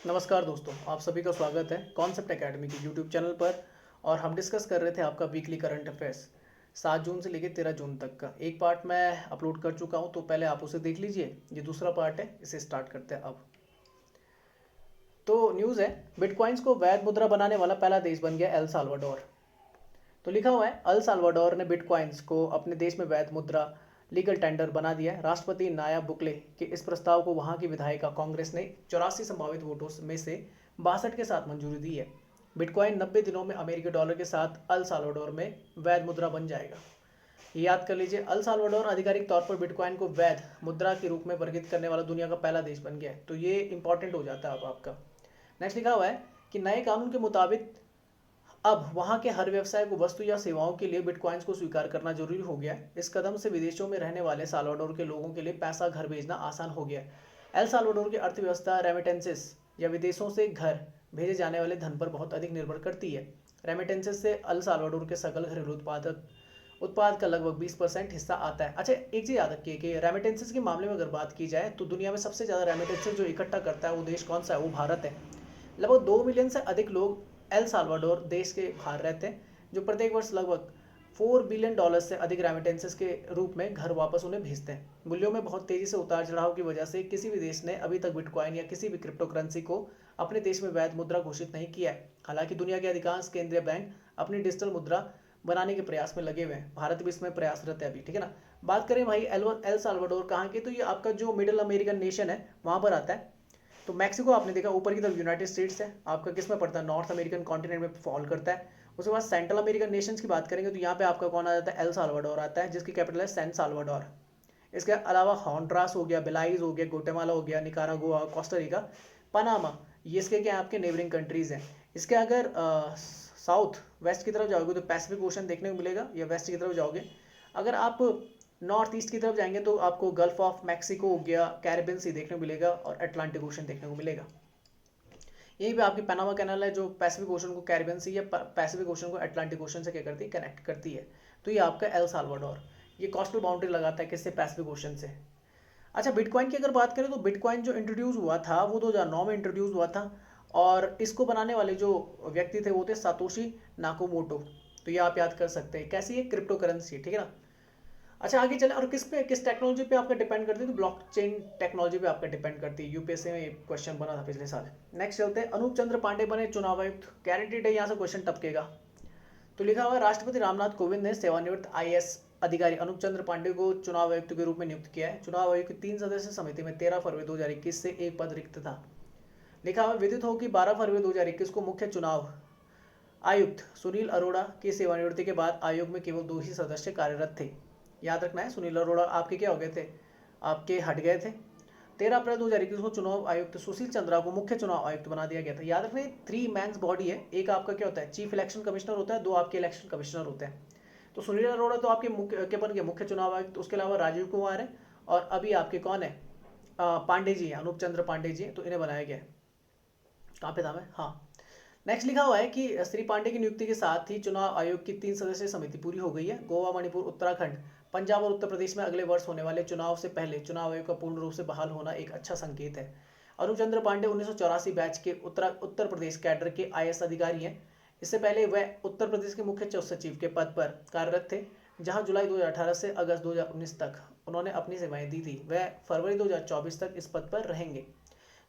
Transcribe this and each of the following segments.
नमस्कार दोस्तों, आप सभी का स्वागत है कॉन्सेप्ट एकेडमी की यूट्यूब चैनल पर। और हम डिस्कस कर रहे थे आपका वीकली करंट अफेयर्स 7 जून से लेकर 13 जून तक का। एक पार्ट मैं अपलोड कर चुका हूं, तो पहले आप उसे देख लीजिए। ये दूसरा पार्ट है, इसे स्टार्ट करते हैं अब। तो न्यूज़ है, बिटकॉइंस को वैध मुद्रा बनाने वाला पहला देश बन गया एल साल्वाडोर। तो लिखा हुआ है, अल साल्वाडोर ने बिटकॉइंस को अपने देश में वैध मुद्रा लीगल टेंडर बना दिया है। राष्ट्रपति नायब बुकले के इस प्रस्ताव को वहां की विधायिका कांग्रेस ने 84 संभावित वोटों में से 62 के साथ मंजूरी दी है। बिटकॉइन 90 दिनों में अमेरिकी डॉलर के साथ अल साल्वाडोर में वैध मुद्रा बन जाएगा। ये याद कर लीजिए, अल साल्वाडोर आधिकारिक तौर पर बिटकॉइन को वैध मुद्रा के रूप में वर्गीकृत करने वाला दुनिया का पहला देश बन गया है। तो ये इंपॉर्टेंट हो जाता है अब आपका। नेक्स्ट लिखा हुआ है कि नए कानून के मुताबिक अब वहां के हर व्यवसाय को वस्तु या सेवाओं के लिए बिटकॉइंस को स्वीकार करना जरूरी हो गया है। इस कदम से विदेशों में रहने वाले साल्वाडोर के लोगों के लिए पैसा घर भेजना आसान हो गया है। एल साल्वाडोर की अर्थव्यवस्था रेमिटेंसेस या विदेशों से घर भेजे जाने वाले धन पर बहुत अधिक निर्भर करती है। रेमिटेंसेस से अल साल्वाडोर के सकल घरेलू उत्पाद का लगभग 20% हिस्सा आता है। अच्छा, एक चीज याद रखिए कि रेमिटेंसेस के मामले में अगर बात की जाए तो दुनिया में सबसे ज्यादा रेमिटेंसेस जो इकट्ठा करता है वो देश कौन सा है? वो भारत है। लगभग 2 मिलियन से अधिक लोग एल साल्वाडोर देश के बाहर रहते हैं, जो प्रत्येक वर्ष लगभग $4 बिलियन से अधिक रेमिटेंसेस के रूप में घर वापस उन्हें भेजते हैं। मूल्यों में बहुत तेजी से उतार चढ़ाव की वजह से किसी भी देश ने अभी तक बिटकॉइन या किसी भी क्रिप्टो करेंसी को अपने देश में वैध मुद्रा घोषित नहीं किया है। हालांकि दुनिया के अधिकांश केंद्रीय बैंक अपनी डिजिटल मुद्रा बनाने के प्रयास में लगे हुए हैं। भारत भी इसमें प्रयासरत है अभी, ठीक है ना। बात करें भाई एल साल्वाडोर कहाँ की, तो ये आपका जो मिडिल अमेरिकन नेशन है वहां पर आता है। तो मैक्सिको आपने देखा ऊपर की तरफ यूनाइटेड स्टेट्स है, आपका किस में पड़ता है? नॉर्थ अमेरिकन कॉन्टिनेंट में फॉल करता है। उसके बाद सेंट्रल अमेरिकन नेशंस की बात करेंगे तो यहाँ पे आपका कौन आ जाता है? एल साल्वाडोर आता है, जिसकी कैपिटल है सैन साल्वाडोर। इसके अलावा हॉन्ड्रास हो गया, बेलाइज हो गया, गुटेमाला हो गया, निकारागुआ, कोस्टारिका, पनामा, ये इसके क्या आपके नेबरिंग कंट्रीज हैं। इसके अगर साउथ वेस्ट की तरफ जाओगे तो पैसिफिक ओशन देखने को मिलेगा, या वेस्ट की तरफ जाओगे अगर आप नॉर्थ ईस्ट की तरफ जाएंगे तो आपको गल्फ ऑफ मैक्सिको हो गया, कैरिबियन सी देखने को मिलेगा और अटलांटिक ओशन देखने को मिलेगा। यहीं पे आपकी पनामा कैनाल है जो पैसिफिक ओशन को कैरिबियन सी या पैसिफिक ओशन को अटलांटिक ओशन से क्या करती है? कनेक्ट करती है। तो ये आपका एल साल्वाडोर, ये कोस्टल बाउंड्री लगाता है किससे? पैसिफिक ओशन से। अच्छा, बिटकॉइन की अगर बात करें तो बिटकॉइन जो इंट्रोड्यूस हुआ था वो 2009 में इंट्रोड्यूस हुआ था, और इसको बनाने वाले जो व्यक्ति थे वो थे सातोशी नाकोमोटो। तो ये आप याद कर सकते हैं। कैसी है? क्रिप्टो करेंसी, ठीक है ना। अच्छा, आगे चले, और किस टेक्नोलॉजी पे आपका डिपेंड करती है? तो ब्लॉकचेन टेक्नोलॉजी पे आपका डिपेंड करती है। यूपीएससी में ये क्वेश्चन बना था पिछले साल। नेक्स्ट चलते हैं, अनूप चंद्र पांडे बने चुनाव आयुक्त, गारंटीड है यहाँ से क्वेश्चन टपकेगा। तो लिखा हुआ है, राष्ट्रपति रामनाथ कोविंद ने सेवानिवृत्त आईएएस अधिकारी अनूप चंद्र पांडे को चुनाव आयुक्त के रूप में नियुक्त किया है। चुनाव आयोग की 3 सदस्य समिति में 13 फरवरी 2021 से एक पद रिक्त था। लिखा हुआ, विदित हो कि 12 फरवरी 2021 को मुख्य चुनाव आयुक्त सुनील अरोड़ा की सेवानिवृत्ति के बाद आयोग में केवल 2 ही सदस्य कार्यरत थे। याद रखना है, सुनील अरोड़ा आपके क्या हो गए थे? आपके हट गए थे। 13 अप्रैल 2021 को चुनाव आयुक्त सुशील चंद्रा को मुख्य चुनाव आयुक्त बना दिया गया था। याद रखना, 3 मैंस बॉडी है। एक आपका क्या होता है? चीफ इलेक्शन कमिश्नर होता है, 2 आपके इलेक्शन कमिश्नर होते हैं। तो सुनील अरोड़ा तो आपके मुख्य के बन गए मुख्य चुनाव आयुक्त। उसके अलावा राजीव कुमार है, और अभी आपके कौन है? पांडे जी हैं, अनूप चंद्र पांडे जी हैं, तो इन्हें बनाया गया। कहाँ पे था मैं? हाँ, नेक्स्ट लिखा हुआ है कि श्री पांडे की नियुक्ति के साथ ही चुनाव आयोग की 3 सदस्यीय समिति पूरी हो गई है। गोवा, मणिपुर, उत्तराखंड, पंजाब और उत्तर प्रदेश में अगले वर्ष होने वाले चुनाव से पहले चुनाव आयोग का पूर्ण रूप से बहाल होना एक अच्छा संकेत है। अनूप चंद्र पांडे 1984 बैच के उत्तर प्रदेश कैडर के आईएएस अधिकारी हैं। इससे पहले वह उत्तर प्रदेश के मुख्य सचिव के पद पर कार्यरत थे, जहां जुलाई 2018 से अगस्त 2019 तक उन्होंने अपनी सेवाएं दी थी। वह फरवरी 2024 तक इस पद पर रहेंगे।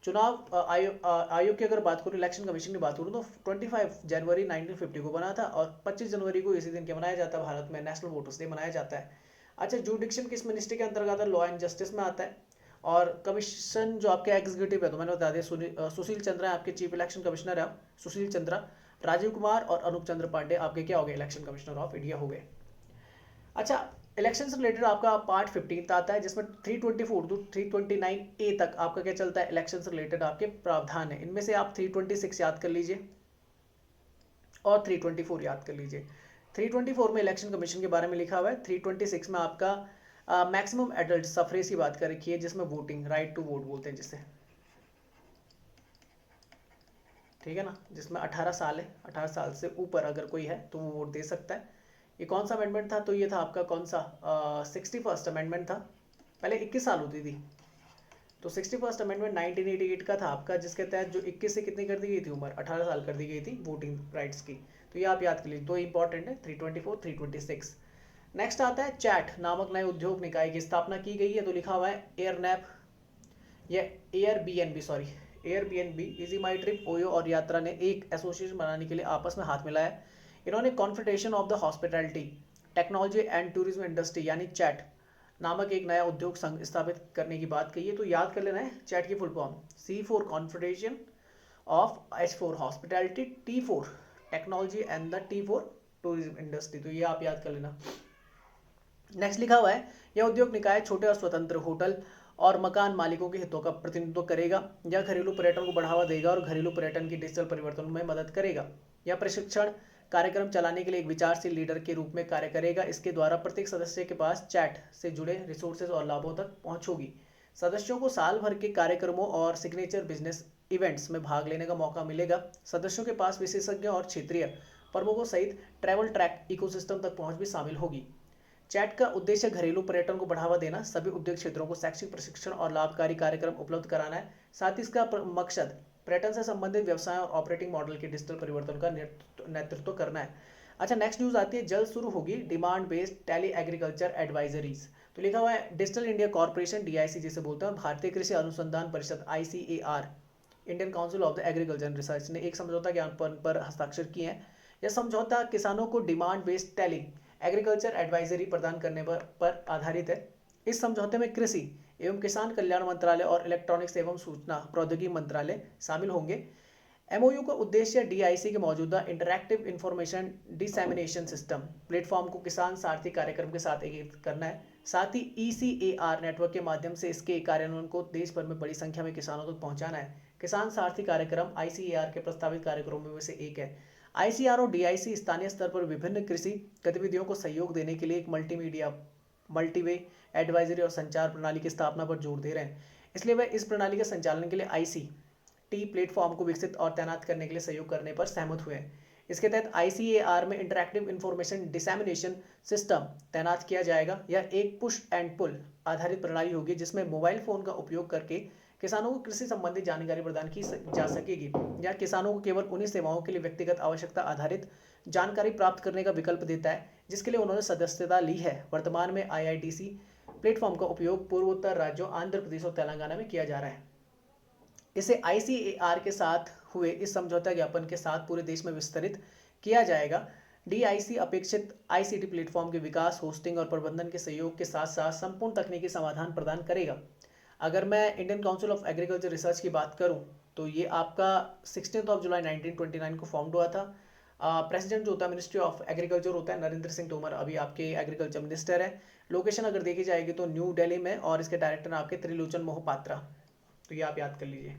चुनाव आयोग की अगर बात करूँ, इलेक्शन कमीशन की बात करूँ, तो 25 जनवरी 1950 को बना था, और 25 जनवरी को इसी दिन क्या मनाया जाता है? भारत में नेशनल वोटर्स डे मनाया जाता है। अच्छा, जुडिक्शन किस मिनिस्ट्री के अंतर्गत है? लॉ एंड जस्टिस में आता है। और कमीशन जो आपके एग्जीक्यूटिव है, तो मैंने बता दिया, सुशील चंद्रा आपके चीफ इलेक्शन कमिश्नर है। सुशील चंद्रा, राजीव कुमार और अनूप चंद्र पांडे आपके क्या हो गए? इलेक्शन कमिश्नर ऑफ इंडिया हो गए। अच्छा, इलेक्शन से रिलेटेड आपका पार्ट 15 आता है, जिसमें 324 टू 329A तक आपका क्या चलता है? इलेक्शन से रिलेटेड आपके प्रावधान है। इनमें से आप 326 याद कर लीजिए और 324 याद कर लीजिए। 324 में इलेक्शन कमीशन के बारे में लिखा हुआ है। 326 में आपका मैक्सिमम एडल्ट सफरेज की बात कर रखी है, जिसमें वोटिंग राइट टू वोट बोलते हैं जिसे, ठीक है ना, जिसमें 18 साल है, 18 साल से ऊपर अगर कोई है तो वो वोट दे सकता है। ये कौन सा अमेंडमेंट था? तो ये था आपका कौन सा? 61st अमेंडमेंट था। पहले 21 साल होती थी, तो 61st अमेंडमेंट 1988 का था आपका, जिसके तहत जो 21 से कितनी कर दी गई थी उम्र, 18 साल कर दी गई थी वोटिंग राइट्स की। तो ये आप याद कर लीजिए, दो इंपॉर्टेंट है, 324 326। नेक्स्ट आता है चैट नामक नए उद्योग निकाय की स्थापना की गई है। तो लिखा हुआ है एयरनैप या एयरबीएनबी, सॉरी एयरबीएनबी, इजी माई ट्रिप, ओयो और यात्रा ने एक एसोसिएशन बनाने के लिए आपस में हाथ मिलाया। इन्होंने confederation of the hospitality technology and tourism industry यानी चैट नामक एक नया उद्योग संघ स्थापित करने की बात कही है। तो याद कर लेना है चैट की full form, c for confederation of, h for hospitality, t for technology and the t for tourism industry. तो ये आप याद कर लेना। नेक्स्ट लिखा हुआ है यह उद्योग निकाय छोटे और स्वतंत्र होटल और मकान मालिकों के हितों का प्रतिनिधित्व करेगा। यह घरेलू पर्यटन को बढ़ावा देगा और घरेलू पर्यटन की डिजिटल परिवर्तन में मदद करेगा। यह प्रशिक्षण कार्यक्रम चलाने के लिए एक विचारशील लीडर के रूप में कार्य करेगा। इसके द्वारा प्रत्येक सदस्य के पास चैट से जुड़े रिसोर्सेज और लाभों तक पहुंच होगी। सदस्यों को साल भर के कार्यक्रमों और सिग्नेचर बिजनेस इवेंट्स में भाग लेने का मौका मिलेगा। सदस्यों के पास विशेषज्ञों और क्षेत्रीय प्रमुखों सहित ट्रैवल ट्रैक इकोसिस्टम तक पहुंच भी शामिल होगी। चैट का उद्देश्य घरेलू पर्यटन को बढ़ावा देना, सभी उद्योग क्षेत्रों को शैक्षिक प्रशिक्षण और लाभकारी कार्यक्रम उपलब्ध कराना है। साथ ही इसका मकसद पर्यटन से संबंधित व्यवसाय और ऑपरेटिंग मॉडल के डिजिटल परिवर्तन का नेतृत्व करना है। अच्छा, नेक्स्ट न्यूज आती है, जल्द शुरू होगी demand based tele agriculture advisories. तो लिखा हुआ है डिजिटल इंडिया कॉर्पोरेशन, डीआईसी जिसे बोलते हैं, भारतीय कृषि अनुसंधान परिषद ICAR, Indian council of the agriculture research ने एक समझौता ज्ञापन पर हस्ताक्षर किए हैं। यह समझौता किसानों को demand based tele agriculture advisory प्रदान करने पर आधारित है। इस समझौते में कृषि एवं किसान कल्याण मंत्रालय और इलेक्ट्रॉनिक्स एवं सूचना प्रौद्योगिकी मंत्रालय शामिल होंगे। एमओयू का उद्देश्य डीआईसी के मौजूदा इंटरैक्टिव इंफॉर्मेशन डिसैमिनेशन सिस्टम प्लेटफॉर्म को किसान सारथी कार्यक्रम के साथ एकीकृत करना है। साथ ही ईसीएआर नेटवर्क के माध्यम से इसके कार्यान्वयन को देश भर में बड़ी संख्या में किसानों तक पहुंचाना है। किसान सारथी कार्यक्रम आईसीएआर के प्रस्तावित कार्यक्रमों में से एक है। आईसीआर और डीआईसी स्थानीय स्तर पर विभिन्न कृषि गतिविधियों को सहयोग देने के लिए एक मल्टीमीडिया, मल्टीवे, एडवाइजरी और संचार प्रणाली की स्थापना पर जोर दे रहे हैं। इसलिए वह इस प्रणाली के संचालन के लिए आईसीटी प्लेटफॉर्म को विकसित और तैनात करने के लिए सहयोग करने पर सहमत हुए हैं। इसके तहत आईसीएआर में इंटरैक्टिव इंफॉर्मेशन डिसैमिनेशन सिस्टम तैनात किया जाएगा। यह एक पुश एंड पुल आधारित प्रणाली होगी जिसमें मोबाइल फोन का उपयोग करके किसानों को कृषि संबंधी जानकारी प्रदान की जा सकेगी। यह किसानों को केवल उन्हीं सेवाओं के लिए व्यक्तिगत आवश्यकता आधारित जानकारी प्राप्त करने का विकल्प देता है जिसके लिए उन्होंने सदस्यता ली है। वर्तमान में आईआईडीसी प्लेटफॉर्म का उपयोग पूर्वोत्तर राज्यों आंध्र प्रदेश और तेलंगाना में किया जा रहा है। इसे आईसीएआर के साथ हुए इस समझौता ज्ञापन के साथ पूरे देश में विस्तृत किया जाएगा। डीआईसी अपेक्षित आईसीटी प्लेटफॉर्म के विकास, होस्टिंग और प्रबंधन के सहयोग के साथ साथ संपूर्ण तकनीकी समाधान प्रदान करेगा। अगर मैं Indian council of agriculture research की बात करूं तो ये आपका 16 जुलाई 1929 को फॉर्म हुआ था। प्रेसिडेंट जो होता है मिनिस्ट्री ऑफ एग्रीकल्चर होता है नरेंद्र सिंह तोमर, अभी आपके एग्रीकल्चर मिनिस्टर है। लोकेशन अगर देखी जाएगी तो न्यू दिल्ली में, और इसके डायरेक्टर आपके त्रिलोचन मोहपात्रा। तो ये आप याद कर लीजिए।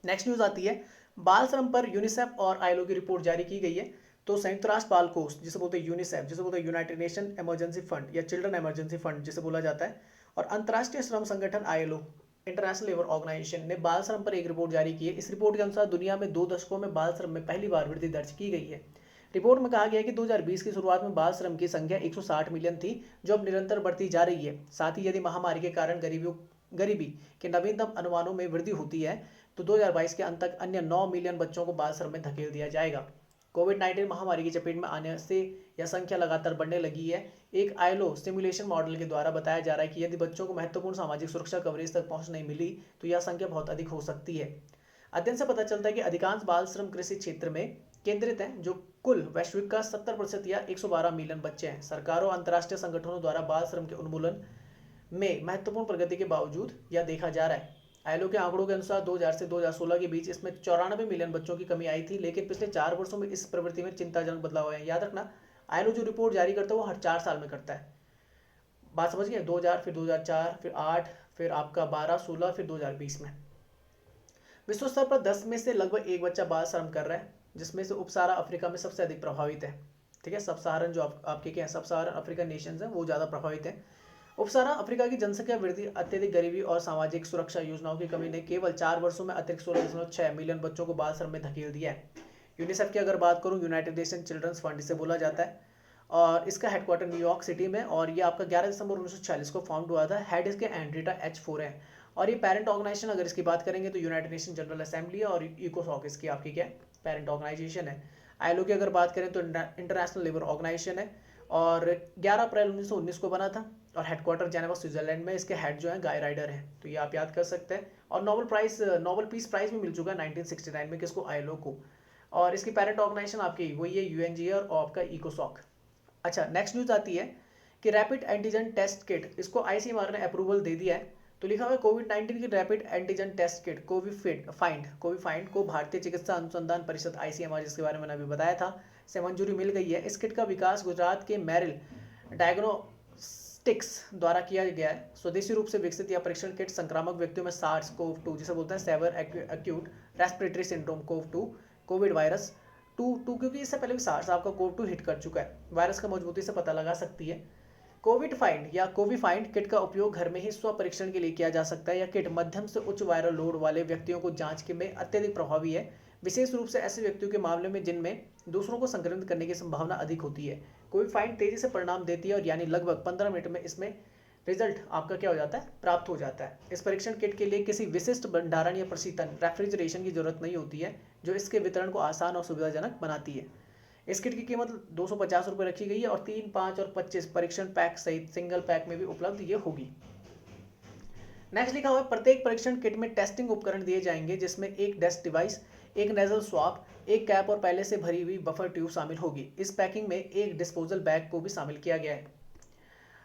नेक्स्ट न्यूज आती है, बाल श्रम पर यूनिसेफ और आईएलओ की रिपोर्ट जारी की गई है। तो संयुक्त राष्ट्र बाल कोष जिसे बोलते हैं यूनिसेफ, जिसे बोलते हैं यूनाइटेड नेशन इमरजेंसी फंड या चिल्ड्रन इमरजेंसी फंड जिसे बोला जाता है, और अंतर्राष्ट्रीय श्रम संगठन आईएलओ, इंटरनेशनल लेबर ऑर्गेनाइजेशन ने बाल श्रम पर एक रिपोर्ट जारी की है। इस रिपोर्ट के अनुसार दुनिया में 2 दशकों में बाल श्रम में पहली बार वृद्धि दर्ज की गई है। रिपोर्ट में कहा गया है कि 2020 की शुरुआत में बाल श्रम की संख्या 160 मिलियन थी, जो अब निरंतर बढ़ती जा रही है। साथ ही यदि महामारी के कारण गरीबी के नवीनतम अनुमानों में वृद्धि होती है तो 2022 के अंत तक अन्य 9 मिलियन बच्चों को बाल श्रम में धकेल दिया जाएगा। कोविड-19 महामारी की चपेट में आने से यह संख्या लगातार बढ़ने लगी है। एक आईएलओ सिमुलेशन मॉडल के द्वारा बताया जा रहा है कि यदि बच्चों को महत्वपूर्ण सामाजिक सुरक्षा कवरेज तक पहुंच नहीं मिली तो यह संख्या बहुत अधिक हो सकती है। अध्ययन से पता चलता है कि अधिकांश बाल श्रम कृषि क्षेत्र में केंद्रित हैं, जो कुल वैश्विक का 70% या 112 मिलियन बच्चे हैं। सरकारों और अंतर्राष्ट्रीय संगठनों द्वारा बाल श्रम के उन्मूलन में महत्वपूर्ण प्रगति के बावजूद यह देखा जा रहा है। आईएलओ के आंकड़ों के अनुसार 2000 से 2016 के बीच इसमें 94 मिलियन बच्चों की कमी आई थी, लेकिन पिछले 4 वर्षों में इस प्रवृत्ति में चिंताजनक बदलाव हुए हैं। याद रखना, आईएलओ जो रिपोर्ट जारी करता है वो हर 4 साल में करता है। बात समझ गए? 2000, फिर 2004, फिर 8, फिर आपका 12, 16, फिर 2020 में। विश्व स्तर पर 10 में से लगभग 1 बच्चा बाल श्रम कर रहा है, जिसमें से उपसारा अफ्रीका में सबसे अधिक प्रभावित है। ठीक है, सब सहारन जो आपके क्या सब सहारन अफ्रीकन नेशंस हैं वो ज़्यादा प्रभावित हैं। उपसारा अफ्रीका की जनसंख्या वृद्धि, अत्यधिक गरीबी और सामाजिक सुरक्षा योजनाओं की कमी ने केवल 4 वर्षों में अतिरिक्त 16.6 मिलियन बच्चों को बाल श्रम में धकेल दिया है। यूनिसेफ की अगर बात करूं, यूनाइटेड नेशन चिल्ड्रंस फंड इसे बोला जाता है, और इसका हेडक्वार्टर न्यूयॉर्क सिटी में, और ये आपका 11 दिसंबर 1946 को फाउंड हुआ था। हेड इसके एंड्रिटा H4 है, और ये पेरेंट ऑर्गेनाइजेशन अगर इसकी बात करेंगे तो यूनाइटेड नेशन जनरल असेंबली है और इकोसॉक इसकी आपकी क्या पेरेंट ऑर्गेनाइजेशन है। आईएलओ की अगर बात करें तो इंटरनेशनल लेबर ऑर्गेनाइजेशन है और 11 अप्रैल 1919 को बना था और हेडक्वार्टर जेनेवा स्विट्जरलैंड में। इसके हेड जो है गाय राइडर है, तो ये आप याद कर सकते हैं। और नोबेल पीस प्राइज भी मिल चुका है 1969 में किसको, आईएलओ को। और इसकी पेरेंट ऑर्गेनाइजेशन आपकी वही है यूएनजीए और आपका इकोसॉक। अच्छा, नेक्स्ट न्यूज आती है कि रैपिड एंटीजन टेस्ट किट, इसको आईसीएमआर ने अप्रूवल दे दिया है। तो लिखा हुआ है कोविड-19 की रैपिड एंटीजन टेस्ट किट कोविफाइंड को भारतीय चिकित्सा अनुसंधान परिषद आईसीएमआर, जिसके बारे में मैंने अभी बताया था, से मंजूरी मिल गई है। इस किट का विकास गुजरात के मेरिल डायग्नोस्टिक्स द्वारा किया गया है। स्वदेशी रूप से विकसित यह परीक्षण किट संक्रामक व्यक्तियों में SARS-CoV-2 जिसे बोलते हैं severe acute respiratory syndrome CoV-2 COVID virus 2 क्योंकि इससे पहले भी सार्स आपका CoV-2 हिट कर चुका है, वायरस का मजबूती से पता लगा सकती है। कोविफाइंड किट का उपयोग घर में ही स्व परीक्षण के लिए किया जा सकता है। यह किट मध्यम से उच्च वायरल लोड वाले व्यक्तियों को जांच के में अत्यधिक प्रभावी है, विशेष रूप से ऐसे व्यक्तियों के मामले में जिनमें दूसरों को संक्रमित करने की संभावना अधिक होती है। कोविफाइंड तेजी से परिणाम देती है और यानी लगभग 15 मिनट में इसमें रिजल्ट आपका क्या हो जाता है, प्राप्त हो जाता है। इस परीक्षण किट के लिए किसी विशिष्ट भंडारण या प्रशीतन रेफ्रिजरेशन की जरूरत नहीं होती है, जो इसके वितरण को आसान और सुविधाजनक बनाती है। इस किट की कीमत 250 रुपये रखी गई है और 3, 5 और 25 परीक्षण पैक सहित सिंगल पैक में भी उपलब्ध ये होगी। नेक्स्ट लिखा हुआ है प्रत्येक परीक्षण किट में टेस्टिंग उपकरण दिए जाएंगे, जिसमें एक डेस्क डिवाइस, एक नेजल स्वाब, एक कैप और पहले से भरी हुई बफर ट्यूब शामिल होगी। इस पैकिंग में एक डिस्पोजल बैग को भी शामिल किया गया है।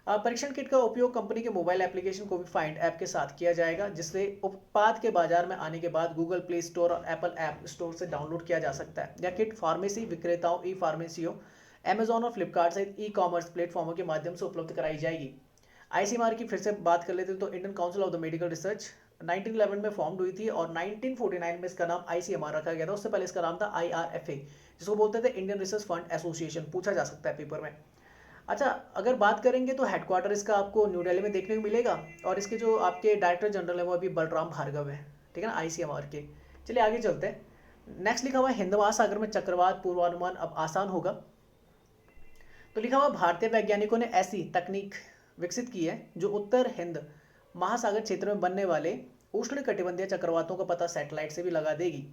परीक्षण किट का उपयोग कंपनी के मोबाइल एप्लीकेशन कोविफाइंड ऐप के साथ किया जाएगा, जिससे उत्पाद के बाजार में आने के बाद गूगल प्ले स्टोर और एप्पल ऐप स्टोर से डाउनलोड किया जा सकता है। यह किट फार्मेसी विक्रेताओं, ई फार्मेसियों, अमेजॉन और फ्लिपकार्ट सहित ई कॉमर्स प्लेटफॉर्मों के माध्यम से उपलब्ध कराई जाएगी। आईसीएमआर की फिर से बात कर लेते हैं तो Indian council of the medical research 1911 में फॉर्म हुई थी और 1949 में इसका नाम आईसीएमआर रखा गया था। उससे पहले इसका नाम था IRFA, जिसको बोलते थे इंडियन रिसर्च फंड एसोसिएशन, पूछा जा सकता है पेपर में। अच्छा, अगर बात करेंगे तो हेडक्वार्टर इसका आपको न्यू दिल्ली में देखने को मिलेगा और इसके जो आपके डायरेक्टर जनरल है वो अभी बलराम भार्गव है, ठीक है ना, आईसीएमआर के। चलिए आगे चलते हैं। नेक्स्ट लिखा हुआ है हिंद महासागर में चक्रवात पूर्वानुमान अब आसान होगा। तो लिखा हुआ भारतीय वैज्ञानिकों ने ऐसी तकनीक विकसित की है जो उत्तर हिंद महासागर क्षेत्र में बनने वाले उष्णकटिबंधीय चक्रवातों का पता सैटेलाइट से भी लगा देगी।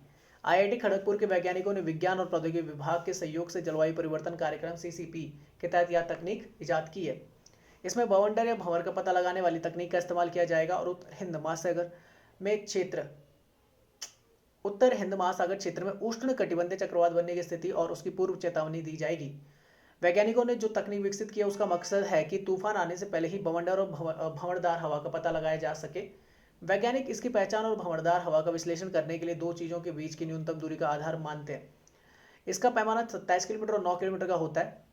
आईआईटी खड़गपुर के वैज्ञानिकों ने विज्ञान और प्रौद्योगिकी विभाग के सहयोग से जलवायु परिवर्तन कार्यक्रम CCP के तहत यह तकनीक इजाद की है। इसमें बवंडर या भंवर का पता लगाने वाली तकनीक का इस्तेमाल किया जाएगा और उत्तर हिंद महासागर क्षेत्र में उष्णकटिबंधीय चक्रवात बनने की स्थिति और उसकी पूर्व चेतावनी दी जाएगी। वैज्ञानिकों ने जो तकनीक विकसित किया उसका मकसद है कि तूफान आने से पहले ही बवंडर और भंवरदार हवा का पता लगाया जा सके। वैज्ञानिक इसकी पहचान और भंवरदार हवा का विश्लेषण करने के लिए दो चीज़ों के बीच की न्यूनतम दूरी का आधार मानते हैं। इसका पैमाना 27 किलोमीटर और 9 किलोमीटर का होता है।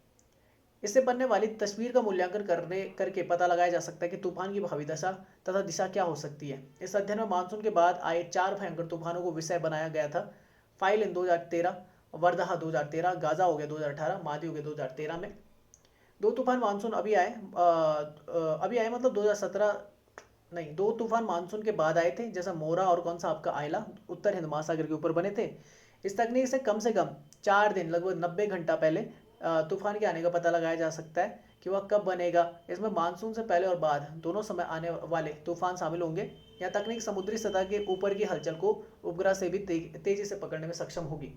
इससे बनने वाली तस्वीर का मूल्यांकन करके पता लगाया जा सकता है कि तूफान की भावी दशा तथा दिशा क्या हो सकती है। इस अध्ययन में मानसून के बाद आए 4 भयंकर तूफानों को विषय बनाया गया था। फाइलिन 2013, वर्धा 2013, गाजा हो गया 2018, मादी हो गया 2013 में। 2 तूफान मानसून अभी आए मतलब 2017 नहीं, 2 तूफान मानसून के बाद आए थे, जैसा मोरा और कौन सा आपका आयला उत्तर हिंद महासागर के ऊपर बने थे। इस तकनीक से कम 4 दिन लगभग 90 घंटा पहले तूफान के आने का पता लगाया जा सकता है कि वह कब बनेगा। इसमें मानसून से पहले और बाद दोनों समय आने वाले तूफान शामिल होंगे। यह तकनीक समुद्री सतह के ऊपर की हलचल को उपग्रह से भी तेजी से पकड़ने में सक्षम होगी।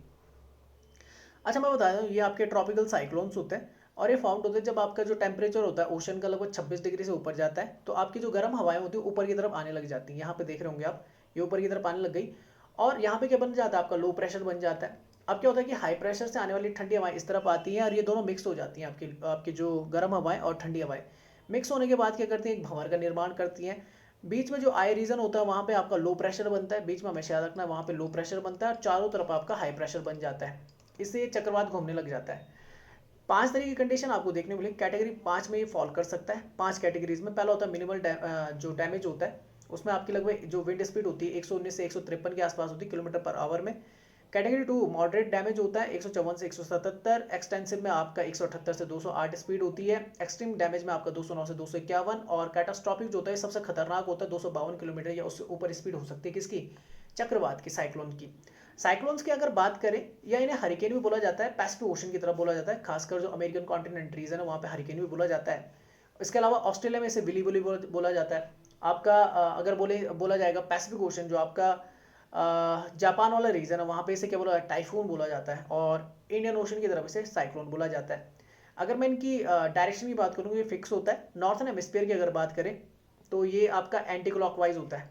अच्छा, मैं बता दूं, ये आपके ट्रॉपिकल साइक्लोन्स होते हैं और ये फॉर्म होते हैं जब आपका जो टेम्परेचर होता है ओशन का लगभग 26 डिग्री से ऊपर जाता है, तो आपकी जो गर्म हवाएं होती है ऊपर की तरफ आने लग जाती हैं। यहाँ पे देख रहे होंगे आप, ये ऊपर की तरफ आने लग गई और यहाँ पे क्या बन जाता है, आपका लो प्रेशर बन जाता है। अब क्या होता है कि हाई प्रेशर से आने वाली ठंडी हवाएं इस तरफ आती हैं और ये दोनों मिक्स हो जाती हैं। आपकी जो गर्म हवाएं और ठंडी हवाएं मिक्स होने के बाद क्या करती हैं, एक भंवर का निर्माण करती हैं। बीच में जो आई रीजन होता है वहाँ पे आपका लो प्रेशर बनता है, बीच में हमेशा याद रखना है वहाँ पे लो प्रेशर बनता है और चारों तरफ आपका हाई प्रेशर बन जाता है। इससे ये चक्रवात घूमने लग जाता है। 5 तरह की कंडीशन आपको देखने को मिलेगी। कैटेगरी 5 में ये फॉल कर सकता है। 5 कैटेगरीज में पहला होता है मिनिमल जो डैमेज होता है, उसमें आपकी लगभग जो विंड स्पीड होती है 119 से 153 के आसपास होती है किलोमीटर पर आवर में। कैटेगरी 2 मॉडरेट डैमेज होता है 154 से 177। एक्सटेंसिव में आपका 178 से 208 स्पीड होती है। एक्सट्रीम डैमेज में आपका 209 से 251 और कैटास्ट्रॉफिक जो होता है सबसे खतरनाक होता है 252 किलोमीटर या उससे ऊपर स्पीड हो सकती है। किसकी? चक्रवात की, साइक्लोन की। साइक्लोन्स की अगर बात करें या इन्हें हरिकेन भी बोला जाता है, पैसिफिक ओशन की तरफ बोला जाता है, खासकर जो अमेरिकन कॉन्टिनेंट रीजन है वहाँ पे हरिकेन भी बोला जाता है। इसके अलावा ऑस्ट्रेलिया में इसे विली बोला जाता है। आपका अगर बोला जाएगा पैसिफिक ओशन, जो आपका जापान वाला रीजन है, वहाँ पे इसे क्या बोला जाता है, टाइफून बोला जाता है, और इंडियन ओशन की तरफ इसे साइक्लोन बोला जाता है। अगर मैं इनकी डायरेक्शन की बात करूँ, ये फिक्स होता है। नॉर्थन हेमिस्फीयर की अगर बात करें तो ये आपका एंटी क्लॉकवाइज होता है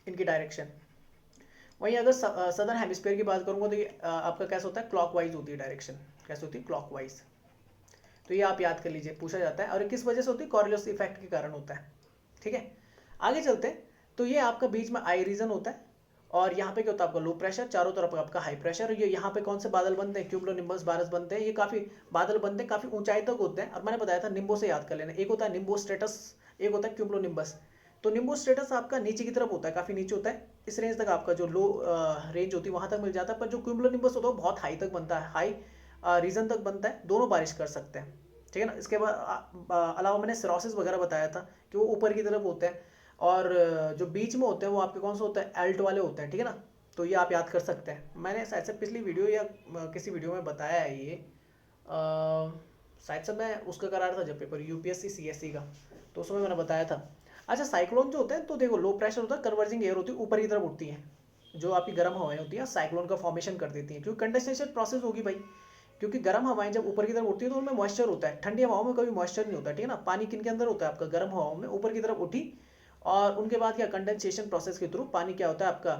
इनकी डायरेक्शन। वहीं अगर सदर्न हेमिस्फीयर की बात करूंगा तो ये आपका कैसा होता है, क्लॉकवाइज होती है डायरेक्शन। कैसे होती है, क्लॉकवाइज। तो ये आप याद कर लीजिए, पूछा जाता है। और किस वजह से होती है, कॉरियोलिस इफेक्ट के कारण होता है। ठीक है, आगे चलते हैं। तो ये आपका बीच में आई रीजन होता है, और यहाँ पे क्या होता है आपका लो प्रेशर, चारों तरफ आपका हाई प्रेशर। ये यहाँ पे कौन से बादल बनते हैं, क्यूमुलोनिम्बस बारिश बनते हैं। ये काफी बादल बनते हैं, काफी ऊंचाई तक होते हैं। और मैंने बताया था निम्बो से याद कर लेना, एक होता है निम्बो स्टेटस, एक होता है क्यूमुलोनिम्बस। तो निम्बो स्टेटस आपका नीचे की तरफ होता है, काफी नीचे होता है। इस रेंज तक आपका जो लो रेंज होती है वहां तक मिल जाता है। पर जो क्यूमुलोनिम्बस होता है वो बहुत हाई तक बनता है, हाई रीजन तक बनता है, दोनों बारिश कर सकते हैं। ठीक है ना। इसके बाद अलावा मैंने सिरोसिस वगैरह बताया था कि वो ऊपर की तरफ होते हैं, और जो बीच में होते हैं वो आपके कौन सा होता है, एल्ट वाले होते हैं। ठीक है ना। तो ये आप याद कर सकते हैं। मैंने शायद से पिछली वीडियो या किसी वीडियो में बताया है ये, शायद से मैं उसका करा रहा था जब पेपर यूपीएससी सीएससी का, तो उसमें मैंने बताया था। अच्छा, साइक्लोन जो होता है, तो देखो लो प्रेशर होता है, कन्वर्जिंग एयर होती है, ऊपर की तरफ उठती है, जो आपकी गर्म हवाएं होती हैं साइक्लोन का फॉर्मेशन कर देती हैं, क्योंकि कंडेंसेशन प्रोसेस होगी भाई। क्योंकि गर्म हवाएं जब ऊपर की तरफ उठती है तो उनमें मॉइस्चर होता है, ठंडी हवाओं में कभी मॉइस्चर नहीं होता। ठीक है ना। पानी किन के अंदर होता है आपका, गर्म हवाओं में, ऊपर की तरफ उठी, और उनके बाद क्या, कंडेंसेशन प्रोसेस के थ्रू पानी क्या होता है आपका,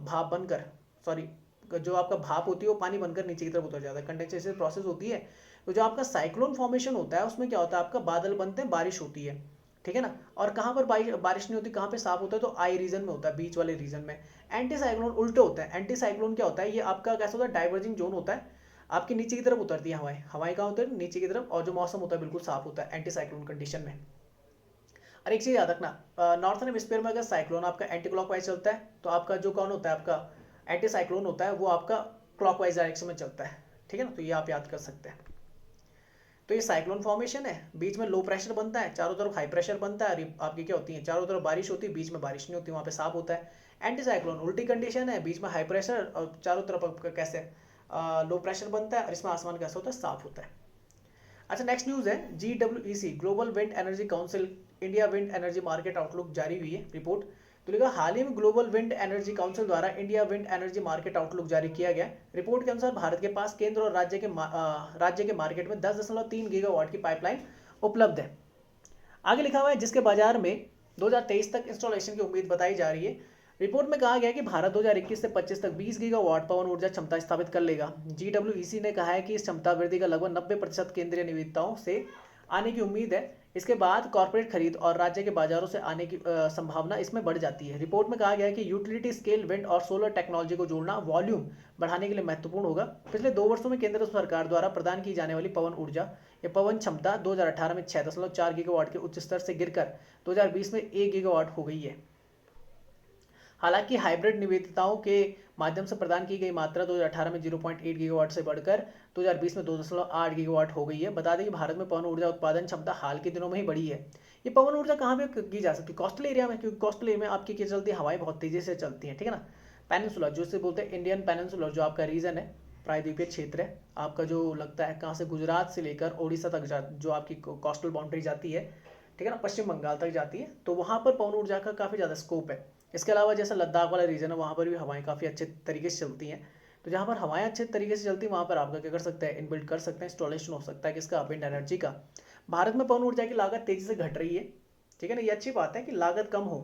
भाप बनकर, सॉरी, जो आपका भाप होती है वो पानी बनकर नीचे की तरफ उतर जाता है, कंडेंसेशन प्रोसेस होती है। तो जो आपका साइक्लोन फॉर्मेशन होता है उसमें क्या होता है, आपका बादल बनते हैं, बारिश होती है। ठीक है ना। और कहाँ पर बारिश नहीं होती, कहाँ पे साफ होता है, तो आई रीजन में होता है, बीच वाले रीजन में। एंटी साइक्लोन उल्टे होता है। एंटी साइक्लोन क्या होता है, ये आपका कैसा होता है, डाइवर्जिंग जोन होता है, आपके नीचे की तरफ उतरती है हवाएं। हवाएं कहाँ होती है, नीचे की तरफ, और जो मौसम होता है बिल्कुल साफ होता है एंटी साइक्लोन कंडीशन में। और एक चीज याद रखना, नॉर्थन हेमिस्फीयर में अगर साइक्लोन आपका एंटी क्लॉकवाइज चलता है, तो आपका जो कौन होता है, आपका एंटी साइक्लोन होता है, वो आपका क्लॉकवाइज डायरेक्शन में चलता है। ठीक है ना। तो ये आप याद कर सकते हैं। तो ये साइक्लोन फॉर्मेशन है, बीच में लो प्रेशर बनता है, चारों तरफ हाई प्रेशर बनता है, और आपकी क्या होती है, चारों तरफ बारिश होती है, बीच में बारिश नहीं होती, वहां पे साफ होता है। एंटी साइक्लोन उल्टी कंडीशन है, बीच में हाई प्रेशर और चारों तरफ आपका कैसे लो प्रेशर बनता है, और इसमें आसमान कैसा होता है, साफ होता है। अच्छा, नेक्स्ट न्यूज है, GWEC global wind energy council India wind energy market outlook जारी हुई है रिपोर्ट। तो लिखा, हाल ही में ग्लोबल विंड एनर्जी काउंसिल द्वारा India wind energy market outlook जारी किया गया। रिपोर्ट के अनुसार भारत के पास केंद्र और राज्य के मार्केट में 10.3 गीगावाट की पाइपलाइन उपलब्ध है। आगे लिखा हुआ है, जिसके बाजार में 2023 तक इंस्टॉलेशन की उम्मीद बताई जा रही है। रिपोर्ट में कहा गया कि भारत 2021 से 25 तक 20 गीगावाट पवन ऊर्जा क्षमता स्थापित कर लेगा। GWEC ने कहा है कि इस क्षमता वृद्धि का लगभग 90% केंद्रीय निविदाओं से आने की उम्मीद है। इसके बाद कॉर्पोरेट खरीद और राज्य के बाजारों से आने की संभावना इसमें बढ़ जाती है। रिपोर्ट में कहा गया है कि यूटिलिटी स्केल विंड और सोलर टेक्नोलॉजी को जोड़ना वॉल्यूम बढ़ाने के लिए महत्वपूर्ण होगा। पिछले 2 वर्षों में केंद्र सरकार द्वारा प्रदान की जाने वाली पवन ऊर्जा या पवन क्षमता 2018 में 6.4 गीगावाट के उच्च स्तर से गिरकर 2020 में 1 गीगावाट हो गई है। हालांकि हाइब्रिड निवेदिताओं के माध्यम से प्रदान की गई मात्रा 2018 में 0.8 गीगावाट से बढ़कर 2020 में 2.8 गीगावाट हो गई है। बता दें कि भारत में पवन ऊर्जा उत्पादन क्षमता हाल के दिनों में ही बढ़ी है। ये पवन ऊर्जा कहाँ पे की जा सकती है, कोस्टल एरिया में, क्योंकि कोस्टल एरिया में आपकी क्या चलती है, हवाएं बहुत तेजी से चलती हैं। ठीक है ना। पेनिनसुलर, जो से बोलते हैं इंडियन पेनिनसुलर, जो आपका रीजन है, प्रायद्वीपीय क्षेत्र है आपका, जो लगता है कहाँ से, गुजरात से लेकर उड़ीसा तक जो आपकी कोस्टल बाउंड्री जाती है, ठीक है ना, पश्चिम बंगाल तक जाती है, तो वहाँ पर पवन ऊर्जा का काफ़ी ज़्यादा स्कोप है। इसके अलावा जैसा लद्दाख वाला रीजन है, वहाँ पर भी हवाएं काफ़ी अच्छे तरीके से चलती हैं। तो जहाँ पर हवाएं अच्छे तरीके से चलती हैं वहाँ पर आपका क्या कर सकते हैं, इनबिल्ट कर सकते हैं, इंस्टॉलेशन हो सकता है किसका, विंड एनर्जी का। भारत में पवन ऊर्जा की लागत तेजी से घट रही है। ठीक है ना। ये अच्छी बात है कि लागत कम हो।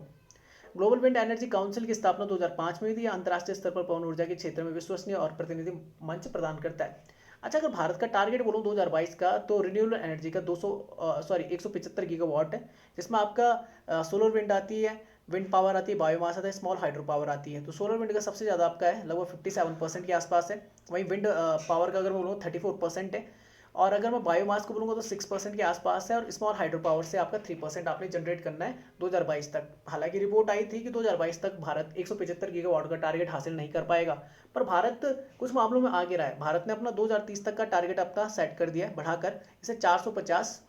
ग्लोबल विंड एनर्जी काउंसिल की स्थापना 2005 में हुई थी। अंतर्राष्ट्रीय स्तर पर पवन ऊर्जा के क्षेत्र में विश्वसनीय और प्रतिनिधि मंच प्रदान करता है। अच्छा, अगर भारत का टारगेट बोलूँ 2022 का, तो रिन्यूएबल एनर्जी का 175 गीगावाट है, जिसमें आपका सोलर विंड आती है, विंड पावर आती है, बायोमास आता है, स्मॉल हाइड्रो पावर आती है। तो सोलर विंड का सबसे ज़्यादा आपका है, लगभग 57% के आसपास है। वहीं विंड पावर का अगर बोलूँ 34% है, और अगर मैं बायोमास को बोलूँगा तो 6% के आसपास है, और स्मॉल हाइड्रो पावर से आपका 3% आपने जनरेट करना है 2022 तक। हालांकि रिपोर्ट आई थी कि 2022 तक भारत 175 गीगावाट का टारगेट हासिल नहीं कर पाएगा, पर भारत कुछ मामलों में आगे रहा है। भारत ने अपना 2030 तक का टारगेट अपना सेट कर दिया है, बढ़ाकर इसे 450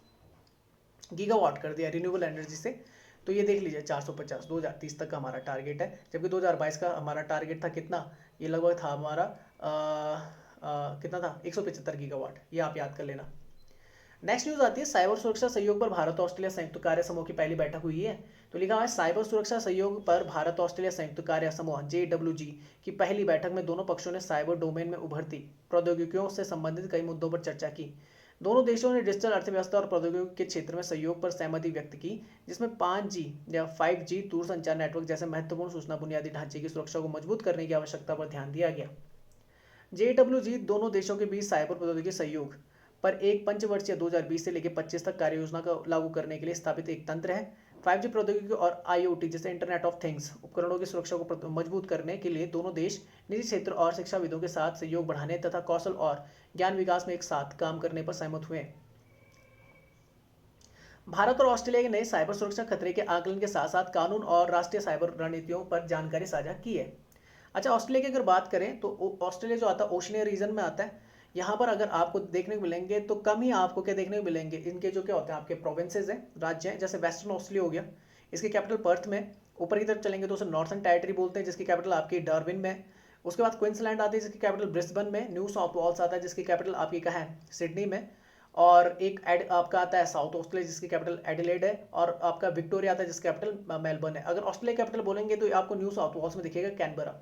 गीगावाट कर दिया रिन्यूएबल एनर्जी से। तो ये देख लीजिए, 450 2030 तक का हमारा टारगेट है, जबकि 2022 का हमारा टारगेट था कितना, ये लगभग था हमारा कितना था, 175 गीगावाट। ये आप याद कर लेना। नेक्स्ट न्यूज आती है साइबर सुरक्षा सहयोग पर भारत ऑस्ट्रेलिया संयुक्त कार्य समूह की पहली बैठक हुई है। तो लिखा हुआ है साइबर सुरक्षा सहयोग पर भारत ऑस्ट्रेलिया संयुक्त कार्य समूह JWG की पहली बैठक में दोनों पक्षों ने साइबर डोमेन में उभरती प्रौद्योगिकियों से संबंधित कई मुद्दों पर चर्चा की। दोनों देशों ने डिजिटल अर्थव्यवस्था और प्रौद्योगिकी के क्षेत्र में सहयोग पर सहमति व्यक्त की, जिसमें 5G या 5G दूरसंचार नेटवर्क जैसे महत्वपूर्ण सूचना बुनियादी ढांचे की सुरक्षा को मजबूत करने की आवश्यकता पर ध्यान दिया गया। JWG दोनों देशों के बीच साइबर प्रौद्योगिकी सहयोग पर एक पंचवर्षीय 2020 से लेकर 25 तक कार्य योजना को लागू करने के लिए स्थापित एक तंत्र है। 5G प्रौद्योगिकी और IoT जैसे इंटरनेट ऑफ थिंग्स उपकरणों की सुरक्षा को मजबूत करने के लिए दोनों देश निजी क्षेत्र और शिक्षाविदों के साथ सहयोग बढ़ाने तथा कौशल और ज्ञान विकास में एक साथ काम करने पर सहमत हुए। भारत और ऑस्ट्रेलिया के नए साइबर सुरक्षा खतरे के आकलन के साथ साथ कानून और राष्ट्रीय साइबर रणनीतियों पर जानकारी साझा की है। अच्छा, ऑस्ट्रेलिया की अगर बात करें तो ऑस्ट्रेलिया जो आता है ओशनिया रीजन में आता है। यहाँ पर अगर आपको देखने को मिलेंगे तो कम ही आपको क्या देखने को मिलेंगे, इनके जो क्या होते हैं आपके प्रोविंसेस हैं, राज्य हैं, जैसे वेस्टर्न ऑस्ट्रेलिया हो गया, इसकी कैपिटल पर्थ में। ऊपर की तरफ चलेंगे तो उसे नॉर्थन टेरिटरी बोलते हैं, जिसकी कैपिटल आपकी डार्विन में। उसके बाद क्वींसलैंड आती है जिसकी कैपिटल ब्रिस्बेन में। न्यू साउथ वेल्स आता है जिसकी कैपिटल आपकी कहाँ है, सिडनी में। और एक आपका आता है साउथ ऑस्ट्रेलिया जिसकी कैपिटल एडिलेड है। और आपका विक्टोरिया आता है जिसकी कैपिटल मेलबर्न है। अगर ऑस्ट्रेलिया कैपिटल बोलेंगे तो आपको न्यू साउथ वेल्स में दिखेगा कैनबरा।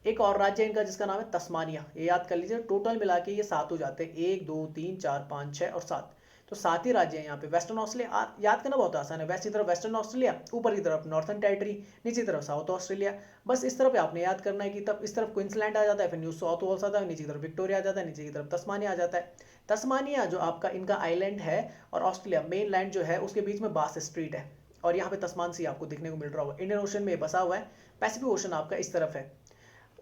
एक और राज्य है इनका जिसका नाम है तस्मानिया, ये याद कर लीजिए। टोटल मिला के ये 7 हो जाते हैं, 1 2 3 4 5 6 और 7, तो 7 ही राज्य हैं यहाँ पे। वेस्टर्न ऑस्ट्रेलिया याद करना बहुत आसान है। वेस्ट की तरफ वेस्टर्न ऑस्ट्रेलिया, ऊपर की तरफ नॉर्थन टेरिटरी, नीचे की तरफ साउथ ऑस्ट्रेलिया। बस इस तरफ आपने याद करना है कि तब इस तरफ क्वींसलैंड आ जाता है, फिर न्यू साउथ वेल्स आता है, नीचे की तरफ विक्टोरिया आ जाता है, नीचे की तरफ तस्मानिया आ जाता है। तस्मानिया जो आपका इनका आइलैंड है और ऑस्ट्रेलिया मेन लैंड जो है उसके बीच में बास स्ट्रीट है, और यहाँ पे तस्मान सी आपको देखने को मिल रहा होगा। इंडियन ओशन में बसा हुआ है, पैसिफिक ओशन आपका इस तरफ है।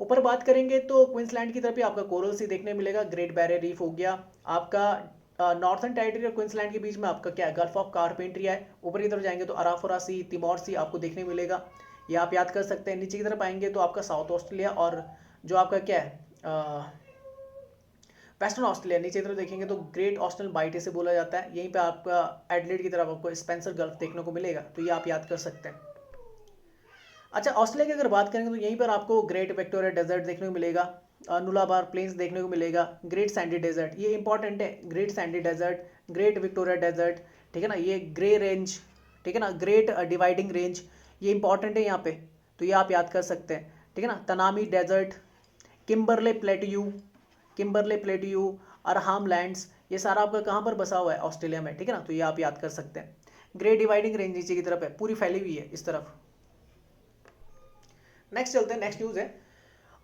ऊपर बात करेंगे तो क्वींसलैंड की तरफ ही आपका कोरल सी देखने मिलेगा, ग्रेट बैरियर रीफ हो गया आपका। नॉर्थन टेरिटरी और क्वींसलैंड के बीच में आपका क्या है, गल्फ ऑफ कारपेंट्रिया है। ऊपर की तरफ जाएंगे तो अराफोरा सी, तिमोर सी आपको देखने मिलेगा, ये आप याद कर सकते हैं। नीचे की तरफ आएंगे तो आपका साउथ ऑस्ट्रेलिया और जो आपका क्या है वेस्टर्न ऑस्ट्रेलिया। नीचे की तरफ देखेंगे तो ग्रेट ऑस्ट्रेलियन बाइट इसे बोला जाता है। यहीं पे आपका एडिलेड की तरफ आपको स्पेंसर गल्फ देखने को मिलेगा, तो ये आप याद कर सकते हैं। अच्छा, ऑस्ट्रेलिया की अगर बात करेंगे तो यहीं पर आपको ग्रेट विक्टोरिया डेजर्ट देखने को मिलेगा, नुलाबार प्लेन्स देखने को मिलेगा, ग्रेट सैंडी डेजर्ट, ये इंपॉर्टेंट है। Great sandy desert, great Victoria desert, ठीक है ना। ये ग्रे रेंज, ठीक है ना, ग्रेट डिवाइडिंग रेंज, ये इंपॉर्टेंट है यहाँ पे, तो ये आप याद कर सकते हैं, ठीक है ना। Tanami Desert, Kimberley Plateau, Kimberley Plateau, Arnhem Lands, ये सारा आपका कहाँ पर बसा हुआ है, ऑस्ट्रेलिया में, ठीक है ना। तो ये आप याद कर सकते हैं। ग्रेट डिवाइडिंग रेंज नीचे की तरफ है, पूरी फैली हुई है इस तरफ। नेक्स्ट चलते हैं, नेक्स्ट न्यूज है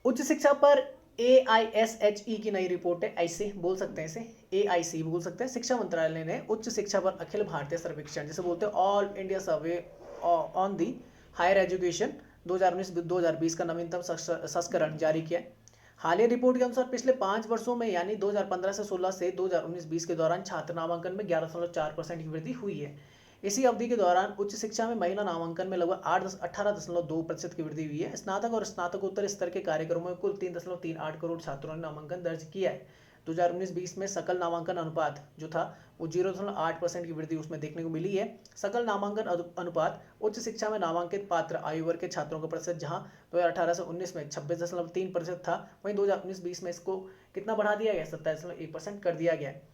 उच्च शिक्षा पर AISHE की नई रिपोर्ट है, ऐसे बोल सकते हैं इसे, AIC बोल सकते हैं। शिक्षा मंत्रालय ने उच्च शिक्षा पर अखिल भारतीय सर्वेक्षण जिसे बोलते हैं all India survey on the higher education 2019-2020 का नवीनतम संस्करण जारी किया है। हालिया रिपोर्ट के अनुसार पिछले 5 वर्षों में यानी 2015 से 16 से 2019-20 के दौरान छात्र नामांकन में 11.4% की वृद्धि हुई है। इसी अवधि के दौरान उच्च शिक्षा में महिला नामांकन में लगभग 18.2% की वृद्धि हुई है। स्नातक और स्नातकोत्तर स्तर के कार्यक्रमों में कुल 3.38 करोड़ छात्रों ने नामांकन दर्ज किया है। 2019-20 में सकल नामांकन अनुपात जो था वो 0.8% की वृद्धि उसमें देखने को मिली है। सकल नामांकन अनुपात उच्च शिक्षा में नामांकित पात्र आयु वर्ग के छात्रों का प्रतिशत जहां 2018 से 19 में 26.3% था, वहीं 2019-20 में इसको कितना बढ़ा दिया गया, 27.1% कर दिया गया है।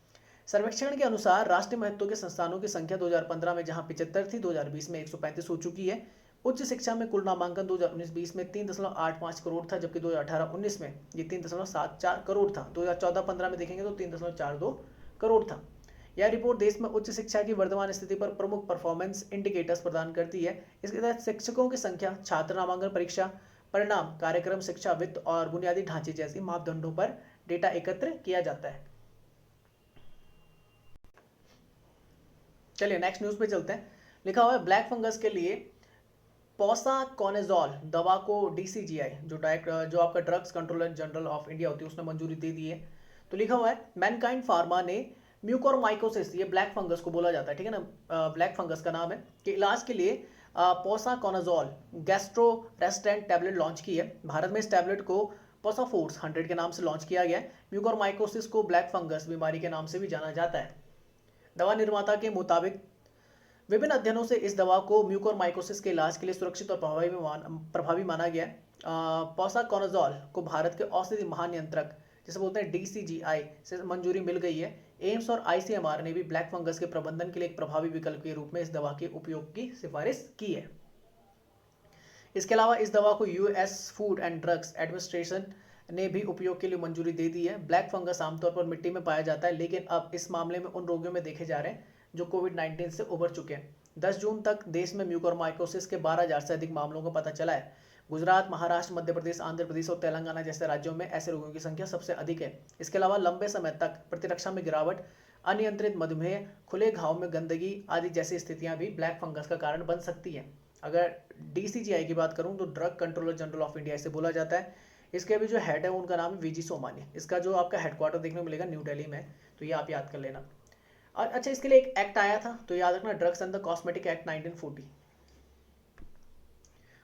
सर्वेक्षण के अनुसार राष्ट्रीय महत्व के संस्थानों की संख्या 2015 में जहां 75 थी, 2020 में 135 हो चुकी है। उच्च शिक्षा में कुल नामांकन 2019-20 में 3.85 करोड़ था, जबकि 2018-19 में ये 3.74 करोड़ था। 2014-15 में देखेंगे तो 3.42 करोड़ था। यह रिपोर्ट देश में उच्च शिक्षा की वर्तमान स्थिति पर प्रमुख परफॉर्मेंस इंडिकेटर्स प्रदान करती है। इसके तहत शिक्षकों की संख्या, छात्र नामांकन परीक्षा परिणाम, कार्यक्रम, शिक्षा वित्त और बुनियादी ढांचे जैसी मापदंडों पर डेटा एकत्र किया जाता है। चलिए नेक्स्ट न्यूज पे चलते हैं। लिखा हुआ है ब्लैक फंगस के लिए पोसाकोनेजोल दवा को DCGI जो आपका drugs controller general of India होती है उसने मंजूरी दे दी है। तो लिखा हुआ है मैनकाइंड फार्मा ने म्यूकोरमाइकोसिस, ये ब्लैक फंगस को बोला जाता है, ठीक है ना, ब्लैक फंगस का नाम है, कि इलाज के लिए पोसाकोनेजोल गैस्ट्रोरेस्टेंट टैबलेट लॉन्च की है। भारत में इस टैबलेट को पोसाफोर्स 100 के नाम से लॉन्च किया गया है। म्यूकोरमाइकोसिस को ब्लैक फंगस बीमारी के नाम से भी जाना जाता है। दवा निर्माता के मुताबिक विभिन्न अध्ययनों से इस दवा को म्यूकोरमाइकोसिस के इलाज के लिए सुरक्षित और प्रभावी माना गया है। पोसाकोनेजोल को भारत के औषधि महानियंत्रक जिसे बोलते हैं DCGI से मंजूरी मिल गई है। एम्स और ICMR ने भी ब्लैक फंगस के प्रबंधन के लिए एक प्रभावी विकल्प के रूप में इस दवा के उपयोग की सिफारिश की है। इसके अलावा इस दवा को US food and drugs administration ने भी उपयोग के लिए मंजूरी दे दी है। ब्लैक फंगस आमतौर पर मिट्टी में पाया जाता है, लेकिन अब इस मामले में उन रोगियों में देखे जा रहे हैं जो कोविड-19 से उबर चुके हैं। 10 जून तक देश में म्यूकोरमाइकोसिस के 12,000 से अधिक मामलों का पता चला है। गुजरात, महाराष्ट्र, मध्य प्रदेश, आंध्र प्रदेश और तेलंगाना जैसे राज्यों में ऐसे रोगियों की संख्या सबसे अधिक है। इसके अलावा लंबे समय तक प्रतिरक्षा में गिरावट, अनियंत्रित मधुमेह, खुले घाव में गंदगी आदि जैसी स्थितियां भी ब्लैक फंगस का कारण बन सकती है। अगर DCGI की बात करूं तो drug controller general of India इसे बोला जाता है। इसके अभी जो हेड है उनका नाम है VG सोमानी। इसका जो आपका हेडक्वार्टर देखने को मिलेगा न्यू दिल्ली में, तो ये आप याद कर लेना। और अच्छा, इसके लिए एक एक्ट आया था तो याद रखना, drugs and the cosmetic act 1940।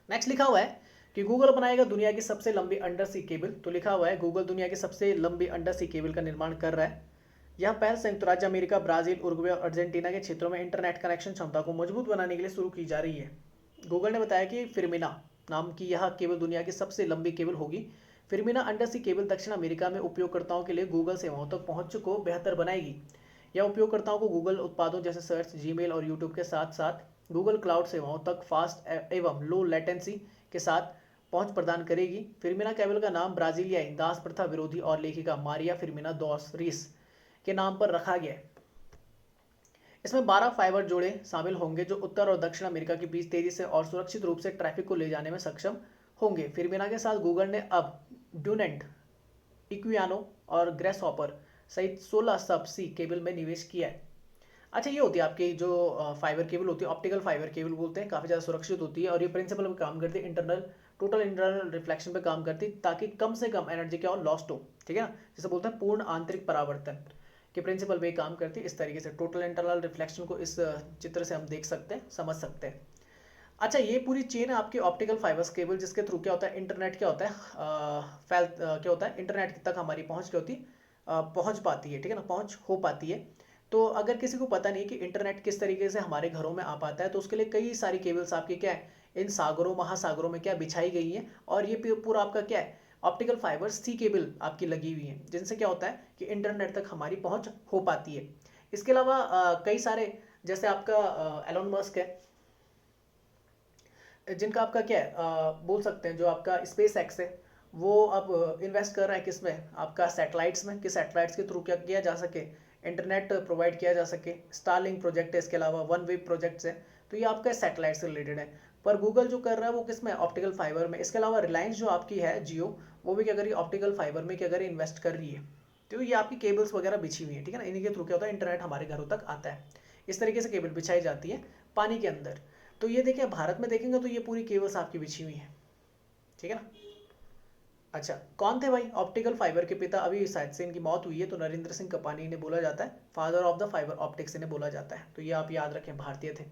Next लिखा हुआ है कि गूगल बनाएगा दुनिया की सबसे लंबी अंडर सी केबल। तो लिखा हुआ है गूगल दुनिया की सबसे लंबी अंडर सी केबल का निर्माण कर रहा है। यह पहल संयुक्त राज्य अमेरिका, ब्राजील, उरुग्वे और अर्जेंटीना के क्षेत्रों में इंटरनेट कनेक्शन क्षमता को मजबूत बनाने के लिए शुरू की जा रही है। गूगल ने बताया कि फिरमिना नाम की यह केबल दुनिया की सबसे लंबी केबल होगी। फिरमिना अंडर सी केबल दक्षिण अमेरिका में उपयोगकर्ताओं के लिए गूगल सेवाओं तक पहुंच को बेहतर बनाएगी। यह उपयोगकर्ताओं को गूगल उत्पादों जैसे सर्च, जीमेल और यूट्यूब के साथ साथ गूगल क्लाउड सेवाओं तक फास्ट एवं लो लेटेंसी के साथ पहुंच प्रदान करेगी। फिरमिना केबल का नाम ब्राजीलियाई दास प्रथा विरोधी और लेखिका मारिया फिरमिना दोस रीस के नाम पर रखा गया है। इसमें 12 फाइबर जोड़े शामिल होंगे जो उत्तर और दक्षिण अमेरिका के बीच तेजी से और सुरक्षित रूप से ट्रैफिक को ले जाने में सक्षम होंगे। फिरमिना के साथ गूगल ने अब ड्यूनेंट, इक्वियानो और ग्रेसहॉपर सहित 16 सब सी केबल में निवेश किया है। अच्छा, ये होती है आपकी जो फाइबर केबल होती है, ऑप्टिकल फाइबर केबल बोलते हैं, काफ़ी ज़्यादा सुरक्षित होती है और ये प्रिंसिपल पे काम करती है, टोटल इंटरनल रिफ्लेक्शन पे काम करती है, ताकि कम से कम एनर्जी क्या हो, लॉस्ट हो। ठीक है ना, जिसे बोलते हैं पूर्ण आंतरिक परावर्तन के प्रिंसिपल पे काम करती है। इस तरीके से टोटल इंटरनल रिफ्लेक्शन को इस चित्र से हम देख सकते हैं, समझ सकते हैं। अच्छा, ये पूरी चेन है आपकी ऑप्टिकल फाइबर्स केबल, जिसके थ्रू क्या होता है, इंटरनेट क्या होता है, क्या होता है, इंटरनेट तक हमारी पहुंच क्या होती है, पहुंच पाती है। ठीक है ना, पहुंच हो पाती है। तो अगर किसी को पता नहीं कि इंटरनेट किस तरीके से हमारे घरों में आ पाता है, तो उसके लिए कई सारी केबल्स आपकी क्या है, इन सागरों महासागरों में क्या बिछाई गई है, और ये पूरा आपका क्या है, ऑप्टिकल फाइबर सी केबल आपकी लगी हुई है, जिनसे क्या होता है कि इंटरनेट तक हमारी पहुंच हो पाती है। इसके अलावा कई सारे, जैसे आपका एलोन मस्क है, जिनका आपका क्या है, बोल सकते हैं, जो आपका स्पेस एक्स है, वो अब इन्वेस्ट कर रहा है किस में, आपका सैटेलाइट्स में, कि सैटेलाइट्स के थ्रू क्या किया जा सके, इंटरनेट प्रोवाइड किया जा सके। स्टारलिंक प्रोजेक्ट है, इसके अलावा वन वेब प्रोजेक्ट्स है, तो ये आपका सैटेलाइट से रिलेटेड है। पर गूगल जो कर रहा है वो किस में, ऑप्टिकल फाइबर में। इसके अलावा रिलायंस जो आपकी है जियो, वो भी क्या कर रही है, ऑप्टिकल फाइबर में क्या कर रही है, इन्वेस्ट कर रही है। तो ये आपकी केबल्स वगैरह बिछी हुई है। ठीक है ना, इन्हीं के थ्रू क्या होता है, इंटरनेट हमारे घरों तक आता है। इस तरीके से केबल बिछाई जाती है पानी के अंदर। तो ये देखिए, भारत में देखेंगे तो ये पूरी केबल्स आपकी बिछी हुई है। ठीक है ना। अच्छा, कौन थे भाई ऑप्टिकल फाइबर के पिता? अभी शायद से इनकी मौत हुई है, तो नरेंद्र सिंह कपानी इन्हें बोला जाता है, father of the fibre optics इन्हें बोला जाता है। तो ये आप याद रखें, भारतीय थे।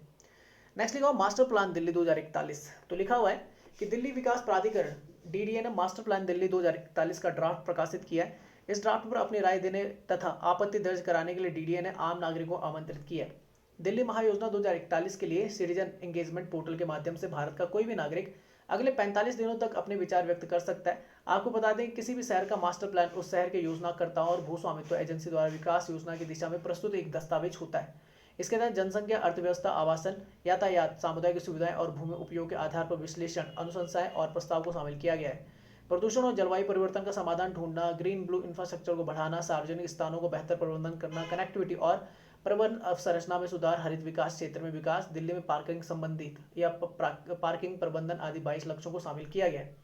नेक्स्ट लिखा हुआ मास्टर प्लान दिल्ली 2041। तो लिखा हुआ है कि दिल्ली विकास प्राधिकरण DDA ने मास्टर प्लान दिल्ली 2041 का ड्राफ्ट प्रकाशित किया है। इस ड्राफ्ट पर अपनी राय देने तथा आपत्ति दर्ज कराने के लिए DDA ने आम नागरिकों को आमंत्रित किया है। दिल्ली महायोजना 2041 के लिए सिटीजन एंगेजमेंट पोर्टल के माध्यम से भारत का कोई भी नागरिक अगले 45 दिनों तक अपने विचार व्यक्त कर सकता है। आपको बता दें कि किसी भी शहर का मास्टर प्लान उस शहर के योजनाकर्ताओं और भू स्वामित्व एजेंसी द्वारा विकास योजना की दिशा में प्रस्तुत एक दस्तावेज होता है। इसके तहत जनसंख्या, अर्थव्यवस्था, आवासन, यातायात, सामुदायिक सुविधाएं और भूमि उपयोग के आधार पर विश्लेषण, अनुशंसाएं और प्रस्ताव को शामिल किया गया है। प्रदूषण और जलवायु परिवर्तन का समाधान ढूंढना, ग्रीन ब्लू इंफ्रास्ट्रक्चर को बढ़ाना, सार्वजनिक स्थानों को बेहतर प्रबंधन करना, कनेक्टिविटी और प्रबंधन अवसंरचना में सुधार, हरित विकास क्षेत्र में विकास, दिल्ली में पार्किंग संबंधित या पार्किंग प्रबंधन आदि 22 लक्ष्यों को शामिल किया गया है।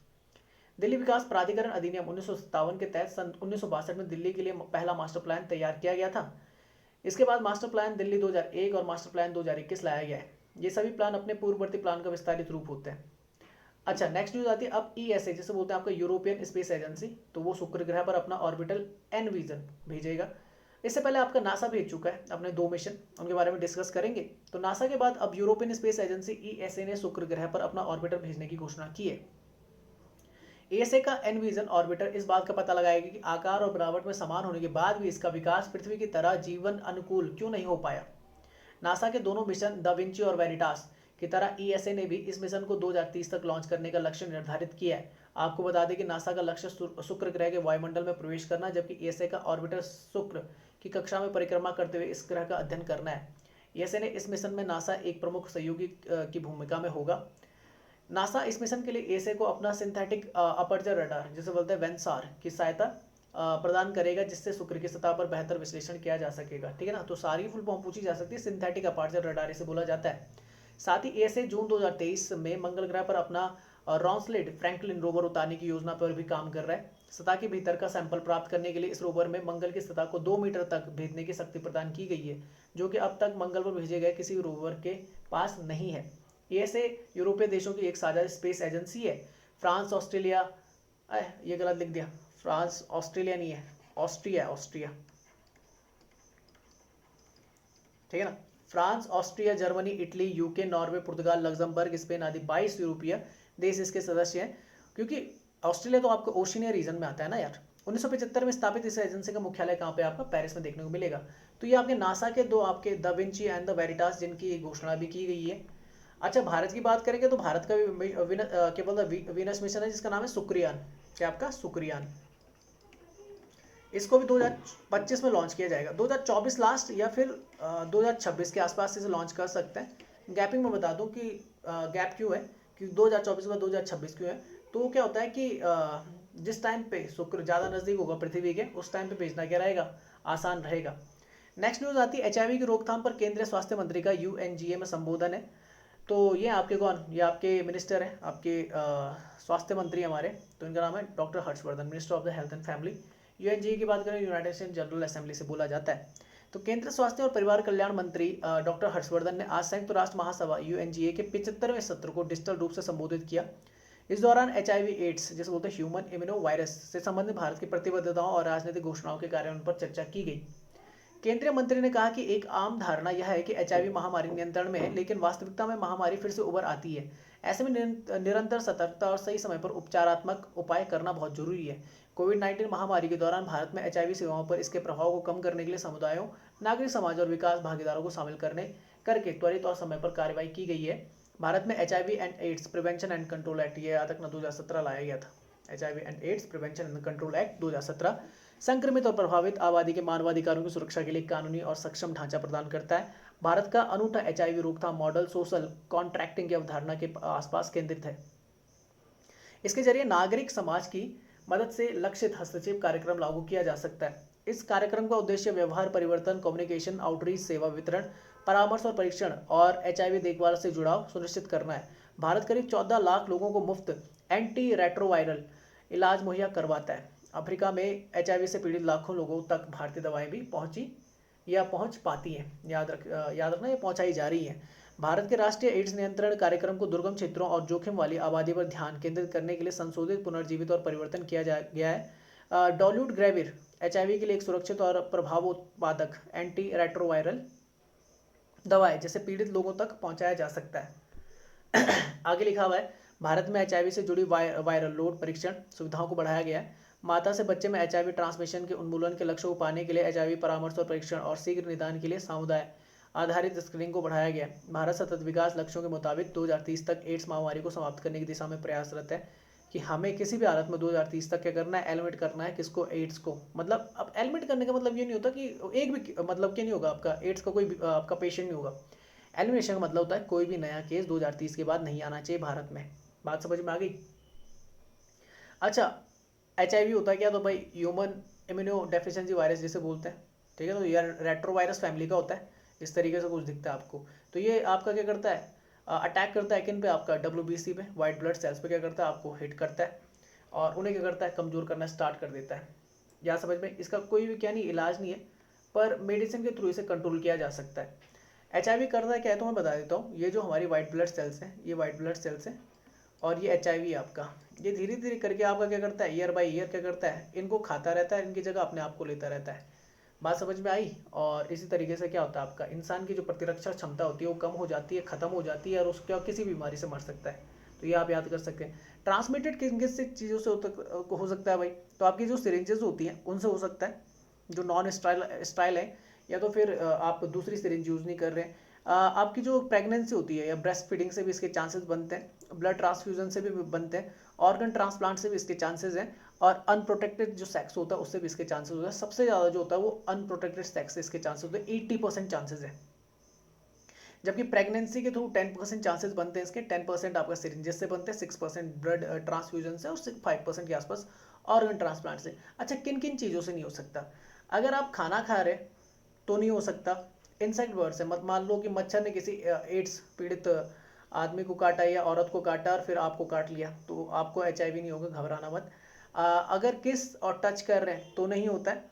दिल्ली विकास प्राधिकरण अधिनियम 1957 के तहत सन 1962 में दिल्ली के लिए पहला मास्टर प्लान तैयार किया गया था। इसके बाद मास्टर प्लान दिल्ली 2001 और मास्टर प्लान 2021 लाया गया है। ये सभी प्लान अपने पूर्ववर्ती प्लान का विस्तारित रूप होते हैं। अच्छा, नेक्स्ट न्यूज आती है अब ESA, जिसे बोलते हैं आपका यूरोपियन स्पेस एजेंसी। तो वो शुक्र ग्रह पर अपना ऑर्बिटल एनविजन भेजेगा। इससे पहले आपका नासा भेज चुका है अपने 2 मिशन, उनके बारे में डिस्कस करेंगे। तो नासा के बाद अब यूरोपियन स्पेस एजेंसी ESA ने शुक्र ग्रह पर अपना ऑर्बिटर भेजने की घोषणा की है। ESA का एनविजन ऑर्बिटर इस बात का पता लगाएगा कि आकार और बनावट में समान होने के बाद भी इसका विकास पृथ्वी की तरह जीवन अनुकूल क्यों नहीं हो पाया। नासा के दोनों मिशन द विंची और वेरिटास की तरह ईएसए ने भी इस मिशन को 2030 तक लॉन्च करने का लक्ष्य निर्धारित किया है। आपको बता दें कि नासा का लक्ष्य शुक्र ग्रह के वायुमंडल में प्रवेश करना, जबकि ईएसए का ऑर्बिटर शुक्र की कक्षा में परिक्रमा करते हुए इस ग्रह का अध्ययन करना है। ईएसए ने इस मिशन में नासा एक प्रमुख सहयोगी की भूमिका में होगा। नासा इस मिशन के लिए ईएसए को अपना सिंथेटिक अपर्चर रडार, जिसे बोलते हैं वेंसार, की सहायता प्रदान करेगा, जिससे शुक्र की सतह पर बेहतर विश्लेषण किया जा सकेगा। ठीक है ना, तो सारी फुल फॉर्म पूछी जा सकती है। सिंथेटिक अपर्चर रडार इसे बोला जाता है। साथ ही ईएसए जून 2023 में मंगल ग्रह पर अपना रॉन्सलेड फ्रैंकलिन रोवर उतारने की योजना पर भी काम कर रहा है। सतह के भीतर का सैंपल प्राप्त करने के लिए इस रोवर में मंगल की सतह को 2 मीटर तक भेजने की शक्ति प्रदान की गई है, जो कि अब तक मंगल पर भेजे गए किसी रोवर के पास नहीं है। ईएसए यूरोपीय देशों की एक साझा स्पेस एजेंसी है। फ्रांस, ऑस्ट्रेलिया, ये गलत लिख दिया, फ्रांस ऑस्ट्रेलिया नहीं है, ऑस्ट्रिया, ऑस्ट्रिया, ठीक है ना। France, Austria, Germany, Italy, UK, Norway, पुर्तगाल, लग्जमबर्ग, स्पेन आदि 22 यूरोपीय देश इसके सदस्य हैं। क्योंकि ऑस्ट्रेलिया तो आपको ओशिनिया रीजन में आता है ना यार। 1975 में स्थापित इस एजेंसी का मुख्यालय कहाँ पे आपका पेरिस में देखने को मिलेगा। तो ये आपके नासा के दो आपके the Vinci and the Veritas, जिनकी घोषणा भी की गई है। अच्छा, भारत की बात करेंगे तो भारत का भी केवल वीनस मिशन है, जिसका नाम है शुक्रयान। क्या आपका शुक्रयान, इसको भी 2025 में लॉन्च किया जाएगा। 2024 लास्ट या फिर 2026 के आसपास इसे लॉन्च कर सकते हैं। गैपिंग में बता दूं कि गैप क्यों है, कि 2024 में 2026 क्यों है। तो क्या होता है कि जिस टाइम पे शुक्र ज़्यादा नज़दीक होगा पृथ्वी के, उस टाइम पे भेजना क्या रहेगा, आसान रहेगा। नेक्स्ट न्यूज़ आती है एचआईवी की रोकथाम पर केंद्रीय स्वास्थ्य मंत्री का यूएनजीए में संबोधन है। तो ये आपके कौन, ये आपके मिनिस्टर हैं, आपके स्वास्थ्य मंत्री हमारे, तो इनका नाम है doctor Harshvardhan, minister of the health and family. UNGA की बात करें, यूनाइटेड नेशन जनरल असेंबली से बोला जाता है। तो केंद्रीय स्वास्थ्य और परिवार कल्याण मंत्री डॉक्टर हर्षवर्धन ने आज संयुक्त राष्ट्र महासभा यूएनजीए के 75वें सत्र को डिजिटल रूप से संबोधित किया। इस दौरान एचआईवी एड्स, जिसे बोलते हैं ह्यूमन इम्यूनो वायरस, से संबंधित भारत की प्रतिबद्धताओं और राजनीतिक घोषणाओं के कार्यान्वयन पर चर्चा की गई। केंद्रीय मंत्री ने कहा कि एक आम धारणा यह है कि एचआईवी महामारी नियंत्रण में है, लेकिन वास्तविकता में महामारी फिर से उभर आती है। ऐसे में निरंतर सतर्कता और सही समय पर उपचारात्मक उपाय करना बहुत जरूरी है। कोविड-19 महामारी के दौरान भारत में एचआईवी सेवाओं पर इसके प्रभाव को कम करने के लिए समुदायों, नागरिक समाज और विकास भागीदारों को शामिल करके त्वरित और समय पर कार्रवाई की गई है। भारत में HIV and AIDS prevention and control act, ये याद रखना, 2017 लाया गया था। HIV and AIDS prevention and control act 2017 संक्रमित और प्रभावित आबादी के मानवाधिकारों की सुरक्षा के लिए कानूनी और सक्षम ढांचा प्रदान करता है। भारत का अनूठा एचआईवी रोकथाम मॉडल सोशल कॉन्ट्रैक्टिंग की अवधारणा के आसपास केंद्रित है। इसके जरिए नागरिक समाज की मदद से लक्षित हस्तक्षेप कार्यक्रम लागू किया जा सकता है। इस कार्यक्रम का उद्देश्य व्यवहार परिवर्तन, कम्युनिकेशन, आउटरीच, सेवा वितरण, परामर्श और परीक्षण और एचआईवी देखभाल से जुड़ाव सुनिश्चित करना है। भारत करीब 14 लाख लोगों को मुफ्त एंटी रेट्रोवायरल इलाज मुहैया करवाता है। अफ्रीका में एचआईवी से पीड़ित लाखों लोगों तक भारतीय दवाएं भी पहुंची या पहुंच पाती हैं। याद रखना, ये पहुंचाई जा रही हैं। भारत के राष्ट्रीय एड्स नियंत्रण कार्यक्रम को दुर्गम क्षेत्रों और जोखिम वाली आबादी पर ध्यान केंद्रित करने के लिए संशोधित, पुनर्जीवित और परिवर्तन किया गया है। डोलूडग्रेविर एचआईवी के लिए एक सुरक्षित और प्रभावोत्पादक एंटी रेट्रोवायरल दवा है, जिसे पीड़ित लोगों तक पहुंचाया जा सकता है। आगे लिखा हुआ है, भारत में एचआईवी से जुड़ी वायरल लोड परीक्षण सुविधाओं को बढ़ाया गया है। माता से बच्चे में एचआईवी ट्रांसमिशन के उन्मूलन के लक्ष्य को पाने के लिए एचआईवी परामर्श और परीक्षण और शीघ्र निदान के लिए समुदाय आधारित स्क्रीनिंग को बढ़ाया गया। भारत सतत विकास लक्ष्यों के मुताबिक 2030 तक एड्स महामारी को समाप्त करने की दिशा में प्रयासरत है। कि हमें किसी भी हालत में 2030 तक क्या करना है, एलिमिनेट करना है किसको, एड्स को। मतलब अब एलिमिनेट करने का मतलब ये नहीं होता कि एक भी, मतलब क्या नहीं होगा आपका एड्स का कोई आपका पेशेंट नहीं होगा। एलिमिनेशन का मतलब होता है कोई भी नया केस 2030 के बाद नहीं आना चाहिए भारत में। बात समझ में आ गई। अच्छा, एचआईवी होता है क्या, तो भाई ह्यूमन इम्यूनो डेफिशिएंसी वायरस जिसे बोलते हैं, ठीक है। तो ये रेट्रोवायरस फैमिली का होता है, इस तरीके से कुछ दिखता है आपको। तो ये आपका क्या करता है, अटैक करता है किन पे, आपका WBC पे, वाइट ब्लड सेल्स पे क्या करता है, आपको हिट करता है और उन्हें क्या करता है, कमजोर करना स्टार्ट कर देता है। या समझ में, इसका कोई भी क्या नहीं, इलाज नहीं है, पर मेडिसिन के थ्रू इसे कंट्रोल किया जा सकता है। एचआईवी करता क्या है तो मैं बता देता हूँ। ये जो हमारी वाइट ब्लड सेल्स हैं, ये वाइट ब्लड सेल्स हैं और ये एचआईवी आपका, ये धीरे धीरे करके आपका क्या करता है, ईयर बाय ईयर क्या करता है, इनको खाता रहता है, इनकी जगह अपने आप को लेता रहता है। बात समझ में आई। और इसी तरीके से क्या होता है, आपका इंसान की जो प्रतिरक्षा क्षमता होती है वो कम हो जाती है, खत्म हो जाती है और उसका किसी बीमारी से मर सकता है। तो ये आप याद कर सकते हैं। ट्रांसमिटेड किन किस चीज़ों से हो सकता है भाई, तो आपकी जो सिरिंजेस होती हैं उनसे हो सकता है, जो नॉन स्टाइल है, या तो फिर आप दूसरी सिरिंज यूज़ नहीं कर रहे हैं, आपकी जो प्रेगनेंसी होती है या ब्रेस्ट फीडिंग से भी इसके चांसेस बनते हैं, ब्लड ट्रांसफ्यूजन से भी बनते हैं, ऑर्गन ट्रांसप्लांट से भी इसके चांसेस हैं, और अनप्रोटेक्टेड जो सेक्स होता है उससे भी इसके चांसेस होते हैं। सबसे ज़्यादा जो होता है वो अनप्रोटेक्टेड सेक्स से इसके चांसेस होते हैं, 80% चांसेस है। जबकि प्रेगनेंसी के थ्रू 10% चांसेस बनते हैं इसके, 10% आपका सिरिंजेस से बनते हैं, 6% ब्लड ट्रांसफ्यूजन से और 5% के आसपास ऑर्गन ट्रांसप्लांट से। अच्छा, किन किन चीज़ों से नहीं हो सकता? अगर आप खाना खा रहे तो नहीं हो सकता। इंसेक्ट बर्ड से मत, मान लो कि मच्छर ने किसी एड्स पीड़ित आदमी को काटा या औरत को काटा और फिर आपको काट लिया, तो आपको HIV नहीं होगा, घबराना मत। अगर किस और टच कर रहे हैं तो नहीं होता है,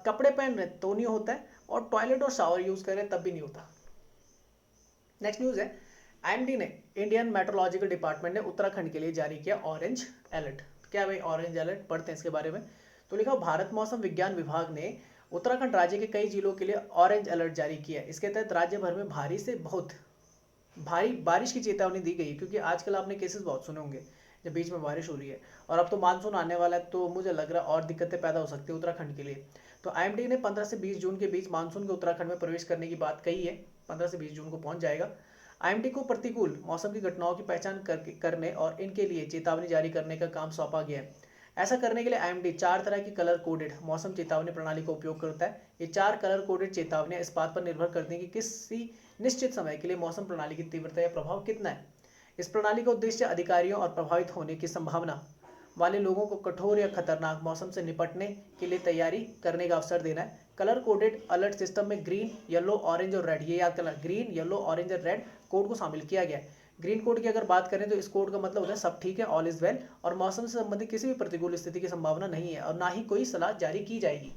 कपड़े पहन रहे हैं तो नहीं होता है, और टॉयलेट और शावर यूज़ कर रहे हैं तब भी नहीं होता। नेक्स्ट न्यूज़ है, IMD ने, इंडियन मेट्रोलॉजिकल डिपार्टमेंट ने उत्तराखंड के लिए जारी किया ऑरेंज अलर्ट। क्या भाई ऑरेंज अलर्ट, पढ़ते हैं इसके बारे में। तो लिखा, भारत मौसम विज्ञान विभाग ने उत्तराखंड राज्य के कई जिलों के लिए ऑरेंज अलर्ट जारी किया है। इसके तहत राज्य भर में भारी से बहुत भारी बारिश की चेतावनी दी गई है, क्योंकि आजकल आपने केसेस बहुत सुने होंगे जब बीच में बारिश हो रही है, और अब तो मानसून आने वाला है, तो मुझे लग रहा है और दिक्कतें पैदा हो सकती है उत्तराखंड के लिए। तो IMD ने 15 से 20 जून के बीच मानसून के उत्तराखंड में प्रवेश करने की बात कही है। 15 से 20 जून को पहुंच जाएगा। IMD को प्रतिकूल मौसम की घटनाओं की पहचान करने और इनके लिए चेतावनी जारी करने का काम सौंपा गया है। ऐसा करने के लिए IMD 4 तरह की कलर कोडेड मौसम चेतावनी प्रणाली का उपयोग करता है। ये 4 कलर कोडेड चेतावनियां इस बात पर निर्भर करती हैं कि किसी निश्चित समय के लिए मौसम प्रणाली की तीव्रता या प्रभाव कितना है। इस प्रणाली का उद्देश्य अधिकारियों और प्रभावित होने की संभावना वाले लोगों को कठोर या खतरनाक मौसम से निपटने के लिए तैयारी करने का अवसर देना है। कलर कोडेड अलर्ट सिस्टम में ग्रीन, येलो, ऑरेंज और रेड, ये याद करना, ग्रीन, येलो, ऑरेंज और रेड कोड को शामिल किया गया है। ग्रीन कोड की अगर बात करें तो इस कोड का मतलब होता है सब ठीक है, ऑल इज वेल, और मौसम से संबंधित किसी भी प्रतिकूल स्थिति की संभावना नहीं है और ना ही कोई सलाह जारी की जाएगी।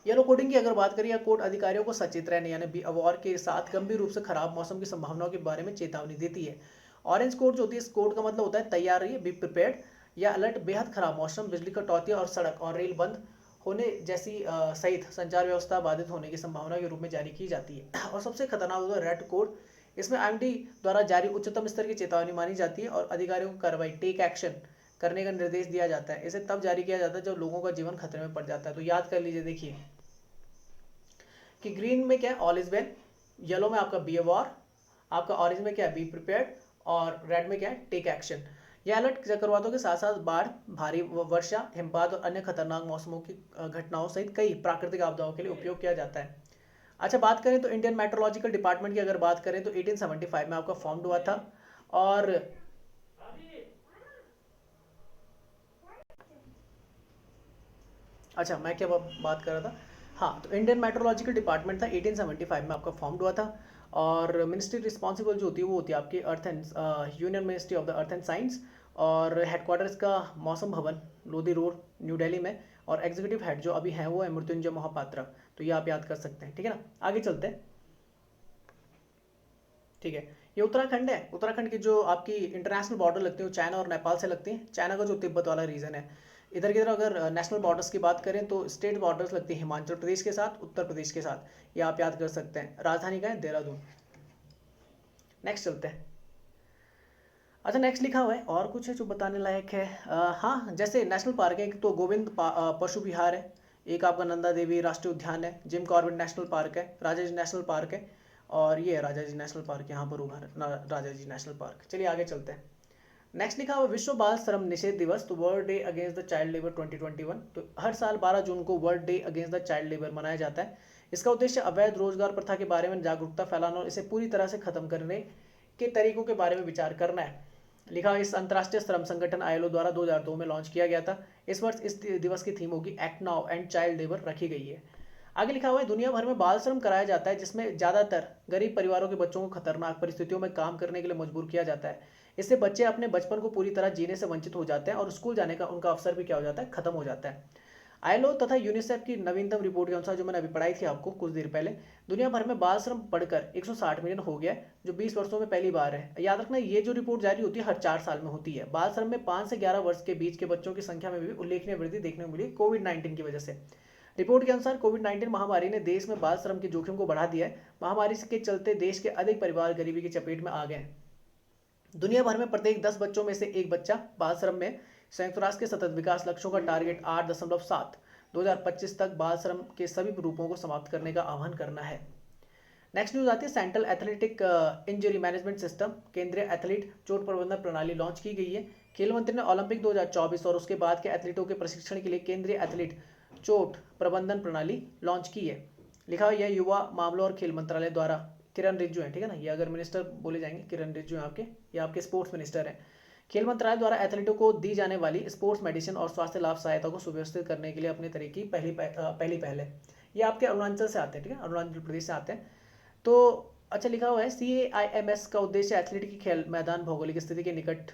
येलो कोडिंग की अगर बात करें, यह कोड अधिकारियों को सचेत रहने यानी बी अवॉर के साथ गंभीर रूप से खराब मौसम की संभावनाओं के बारे में चेतावनी देती है। ऑरेंज कोड जो होती है, इस कोड का मतलब होता है तैयार रहिए, बी प्रिपेयर्ड। यह अलर्ट बेहद खराब मौसम, बिजली कटौती और सड़क और रेल बंद होने जैसी सहित संचार व्यवस्था बाधित होने की संभावना के रूप में जारी की जाती है। और सबसे खतरनाक होगा रेड कोड। इसमें IMD द्वारा जारी उच्चतम स्तर की चेतावनी मानी जाती है और अधिकारियों को कार्रवाई, टेक एक्शन करने का निर्देश दिया जाता है। इसे तब जारी किया जाता है जब लोगों का जीवन खतरे में पड़ जाता है। तो याद कर लीजिए, देखिए कि ग्रीन में क्या है, ऑल इज वेल, येलो में आपका बी अवेयर, आपका ऑरेंज में क्या है, बी प्रिपेयर्ड, और रेड में क्या है, टेक एक्शन। यह अलर्ट चक्रवातों के साथ साथ बाढ़, भारी वर्षा, हिमपात और अन्य खतरनाक मौसमों की घटनाओं सहित कई प्राकृतिक आपदाओं के लिए उपयोग किया जाता है। अच्छा, बात करें तो इंडियन मेट्रोलॉजिकल डिपार्टमेंट की अगर बात करें तो 1875 में आपका फॉर्म हुआ था। और अच्छा, मैं क्या बात कर रहा था, हाँ, तो इंडियन मेट्रोलॉजिकल डिपार्टमेंट था, 1875 में आपका फॉर्म हुआ था। और मिनिस्ट्री रिस्पॉन्सिबल जो होती है वो होती है आपकी earth and union ministry of the earth and science, और हेडक्वार्टर्स का मौसम भवन, लोधी रोड, न्यू दिल्ली में। और एग्जीक्यूटिव हेड जो अभी है वो है मृत्युंजय मोहपात्रा। तो ये आप याद कर सकते हैं, ठीक है ना। आगे चलते हैं, ठीक है। ये उत्तराखंड है। उत्तराखंड की जो आपकी इंटरनेशनल बॉर्डर लगती है वो चाइना और नेपाल से लगती है। चाइना का जो तिब्बत वाला रीजन है, इधर की तरफ अगर नेशनल बॉर्डर्स की बात करें तो स्टेट बॉर्डर्स लगती है हिमाचल प्रदेश के साथ, उत्तर प्रदेश के साथ। ये आप याद कर सकते हैं। राजधानी का है देहरादून। नेक्स्ट चलते हैं। अच्छा, नेक्स्ट लिखा हुआ है और कुछ है जो बताने लायक है। हाँ, जैसे नेशनल पार्क है, एक तो गोविंद पशु विहार है, एक आपका नंदा देवी राष्ट्रीय उद्यान है, जिम कॉर्बेट नेशनल पार्क है, राजा जी नेशनल पार्क है, और ये है राजा जी नेशनल पार्क, यहाँ पर होगा राजा जी नेशनल पार्क। चलिए आगे चलते हैं। नेक्स्ट लिखा हुआ विश्व बाल श्रम निषेध दिवस, तो world day against the child labour 2021। तो हर साल 12 जून को world day against the child labour मनाया जाता है। इसका उद्देश्य अवैध रोजगार प्रथा के बारे में जागरूकता फैलाना और इसे पूरी तरह से खत्म करने के तरीकों के बारे में विचार करना है। लिखा, इस अंतर्राष्ट्रीय श्रम संगठन ILO द्वारा 2002 में लॉन्च किया गया था। इस वर्ष इस दिवस की थीम होगी act now and child labour रखी गई है। आगे लिखा हुआ है, दुनिया भर में बाल श्रम कराया जाता है, जिसमें ज्यादातर गरीब परिवारों के बच्चों को खतरनाक परिस्थितियों में काम करने के लिए मजबूर किया जाता है। इससे बच्चे अपने बचपन को पूरी तरह जीने से वंचित हो जाते हैं और स्कूल जाने का उनका अवसर भी क्या हो जाता है, खत्म हो जाता है। ILO तथा यूनिसेफ की नवीनतम रिपोर्ट के अनुसार, जो मैंने अभी पढ़ाई थी आपको कुछ देर पहले, दुनिया भर में बाल श्रम बढ़कर 160 मिलियन हो गया है, जो 20 वर्षों में पहली बार है। याद रखना, ये जो रिपोर्ट जारी होती है हर 4 साल में होती है। बाल श्रम में 5 से 11 वर्ष के बीच के बच्चों की संख्या में भी उल्लेखनीय वृद्धि देखने को मिली कोविड-19 की वजह से। रिपोर्ट के अनुसार कोविड-19 महामारी ने देश में बाल श्रम के जोखिम को बढ़ा दिया है। महामारी के चलते देश के अधिक परिवार गरीबी की चपेट में आ गए हैं। दुनिया भर में प्रत्येक 10 बच्चों में से एक बच्चा बाल श्रम में। संयुक्त राष्ट्र के सतत विकास लक्ष्यों का टारगेट 8.7 2025 तक बाल श्रम के सभी रूपों को समाप्त करने का आह्वान करना है। नेक्स्ट न्यूज आती है central athletic injury management system, केंद्रीय एथलीट चोट प्रबंधन प्रणाली लॉन्च की गई है। खेल मंत्री ने ओलंपिक 2024 और उसके बाद के एथलीटों के प्रशिक्षण के लिए केंद्रीय एथलीट चोट प्रबंधन प्रणाली लॉन्च की है। लिखा हुआ यह युवा मामलों और खेल मंत्रालय द्वारा, किरण रिजिजू है, ठीक है ना, ये अगर मिनिस्टर बोले जाएंगे किरण रिजिजू हैं आपके, ये आपके स्पोर्ट्स मिनिस्टर हैं। खेल मंत्रालय द्वारा एथलीटों को दी जाने वाली स्पोर्ट्स मेडिसिन और स्वास्थ्य लाभ सहायता को सुव्यवस्थित करने के लिए अपने तरह की पहली पहल है। ये आपके अरुणाचल से आते हैं, ठीक है, अरुणाचल प्रदेश से आते हैं। तो अच्छा, लिखा हुआ है CAIMS का उद्देश्य एथलीट की खेल मैदान भौगोलिक स्थिति के निकट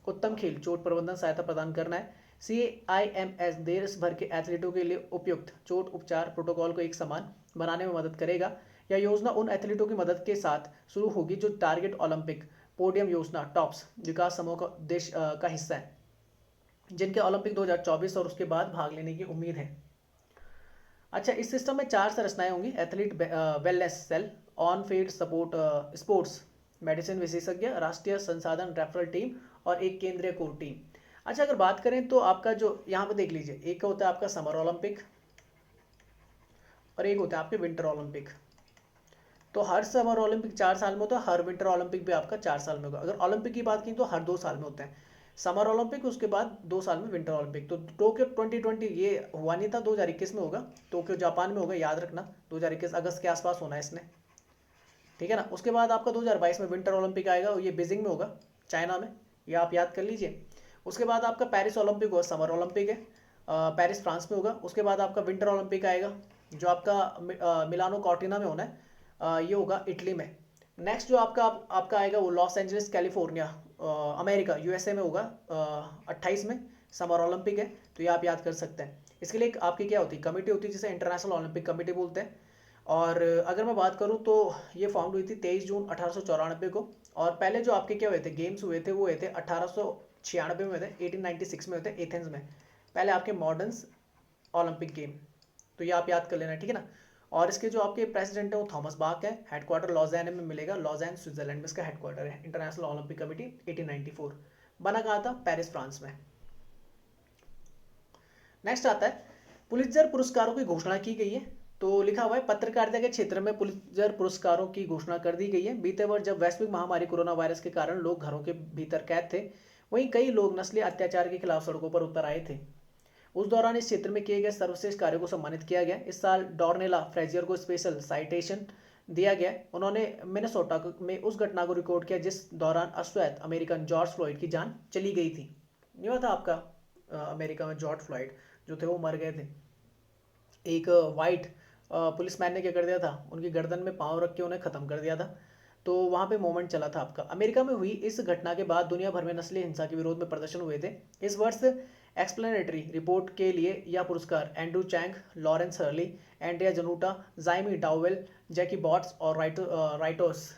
उत्तम खेल चोट प्रबंधन सहायता प्रदान करना है। CAIMS देश भर के एथलीटों के लिए उपयुक्त चोट उपचार प्रोटोकॉल को एक समान बनाने में मदद करेगा। यह योजना उन एथलीटों की मदद के साथ शुरू होगी जो टारगेट ओलंपिक पोडियम योजना टॉप्स विकास समूह का देश का हिस्सा है, जिनके ओलंपिक 2024 और उसके बाद भाग लेने की उम्मीद है। अच्छा, इस सिस्टम में 4 संरचनाएं होंगी: athlete wellness cell, on field support sports medicine विशेषज्ञ, राष्ट्रीय संसाधन रेफरल टीम और एक केंद्रीय कोर टीम। अच्छा, अगर बात करें तो आपका जो यहाँ पे देख लीजिए, एक होता है आपका समर ओलंपिक और एक होता है आपके विंटर ओलंपिक। तो हर समर ओलंपिक 4 साल में होता है, हर विंटर ओलंपिक भी आपका 4 साल में होगा। अगर ओलंपिक की बात की तो हर 2 साल में होते हैं, समर ओलंपिक उसके बाद 2 साल में विंटर ओलंपिक। तो टोक्यो 2020 ये हुआ नहीं था, 2021 में होगा, टोक्यो जापान में होगा, याद रखना 2021 अगस्त के आसपास होना है इसने, ठीक है ना। उसके बाद आपका 2022 में विंटर ओलंपिक आएगा और ये बीजिंग में होगा, चाइना में, ये आप याद कर लीजिए। उसके बाद आपका पेरिस ओलंपिक होगा, समर ओलंपिक है, पेरिस फ्रांस में होगा। उसके बाद आपका विंटर ओलंपिक आएगा जो आपका मिलानो कॉर्टिना में होना है, ये होगा इटली में। नेक्स्ट जो आपका आएगा वो Los Angeles California America USA में होगा, 28 में समर ओलंपिक है, तो ये आप याद कर सकते हैं। इसके लिए आपकी क्या होती है, कमेटी होती है जिसे इंटरनेशनल ओलंपिक कमेटी बोलते हैं। और अगर मैं बात करूं तो ये फाउंड हुई थी 23 जून 1894 को। और पहले जो आपके क्या हुए थे गेम्स हुए थे वो हुए थे 1896 में हुए थे, 1896 में हुए थे एथेंस में, पहले आपके मॉडर्न्स ओलंपिक गेम। तो ये आप याद कर लेना, ठीक है ना। और इसके जो आपके प्रेसिडेंट है वो थॉमस बाक है, हेडक्वार्टर लॉज़ैन में मिलेगा, लॉज़ैन स्विट्जरलैंड में इसका हेडक्वार्टर है। इंटरनेशनल ओलंपिक कमेटी 1894 बना कहा था, पेरिस फ्रांस में। नेक्स्ट आता है पुलित्जर पुरस्कारों की घोषणा की गई है। तो लिखा हुआ है पत्रकारिता के क्षेत्र में पुलित्जर पुरस्कारों की घोषणा कर दी गई है। बीते वर्ष जब वैश्विक महामारी कोरोना वायरस के कारण लोग घरों के भीतर कैद थे, वहीं कई लोग नस्ली अत्याचार के खिलाफ सड़कों पर उतर आए थे। उस दौरान इस क्षेत्र में किए गए सर्वश्रेष्ठ कार्यों को सम्मानित किया गया। इस साल डॉर्नेला फ्रेजियर को स्पेशल साइटेशन दिया गया। उन्होंने मिनेसोटा में उस घटना को रिकॉर्ड किया जिस दौरान अश्वेत अमेरिकन जॉर्ज फ्लॉयड की जान चली गई थी। नहीं हुआ था आपका अमेरिका में जॉर्ज फ्लॉयड जो थे वो मर गए थे। एक वाइट पुलिसमैन ने क्या कर दिया था, उनकी गर्दन में पाँव रख के उन्हें ख़त्म कर दिया था। तो वहाँ पे मोमेंट चला था आपका। अमेरिका में हुई इस घटना के बाद दुनिया भर में नस्ली हिंसा के विरोध में प्रदर्शन हुए थे। इस वर्ष एक्सप्लेनेटरी रिपोर्ट के लिए यह पुरस्कार Andrew Chang, Lawrence Hurley, Andrea Januta, Jaimi Dowdell, Jackie Botts और राइटोस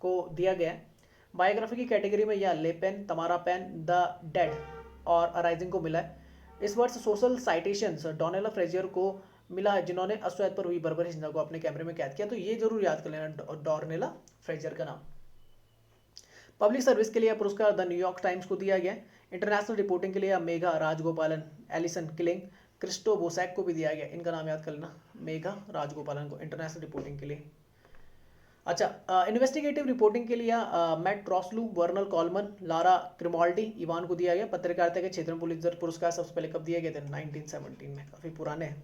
को दिया गया। बायोग्राफी की कैटेगरी में यह लेपेन, तमारा पेन, द डेड और अराइजिंग को मिला है। इस वर्ष सोशल साइटेशंस डॉनेला फ्रेजियर को मिला है जिन्होंने अश्वेत पर हुई बर्बर हिंसा को अपने कैमरे में कैद किया। तो ये जरूर याद कर लेना डॉर्नेला फ्रेजियर का नाम। पब्लिक सर्विस के लिए पुरस्कार द न्यूयॉर्क टाइम्स को दिया गया। इंटरनेशनल रिपोर्टिंग के लिए Megha Rajagopalan, Alison Killing, Christo Buschek को भी दिया गया। इनका नाम याद कर लेना, मेघा राजगोपालन को इंटरनेशनल रिपोर्टिंग के लिए। अच्छा, इन्वेस्टिगेटिव रिपोर्टिंग के लिए मैट ट्रॉसलू, वर्नल कॉलमन, लारा क्रिमोल्डी, इवान को दिया गया। पत्रकारिता के क्षेत्र में पुलित्जर पुरस्कार सबसे पहले कब दिए गए थे, 1917 में, काफ़ी पुराने हैं।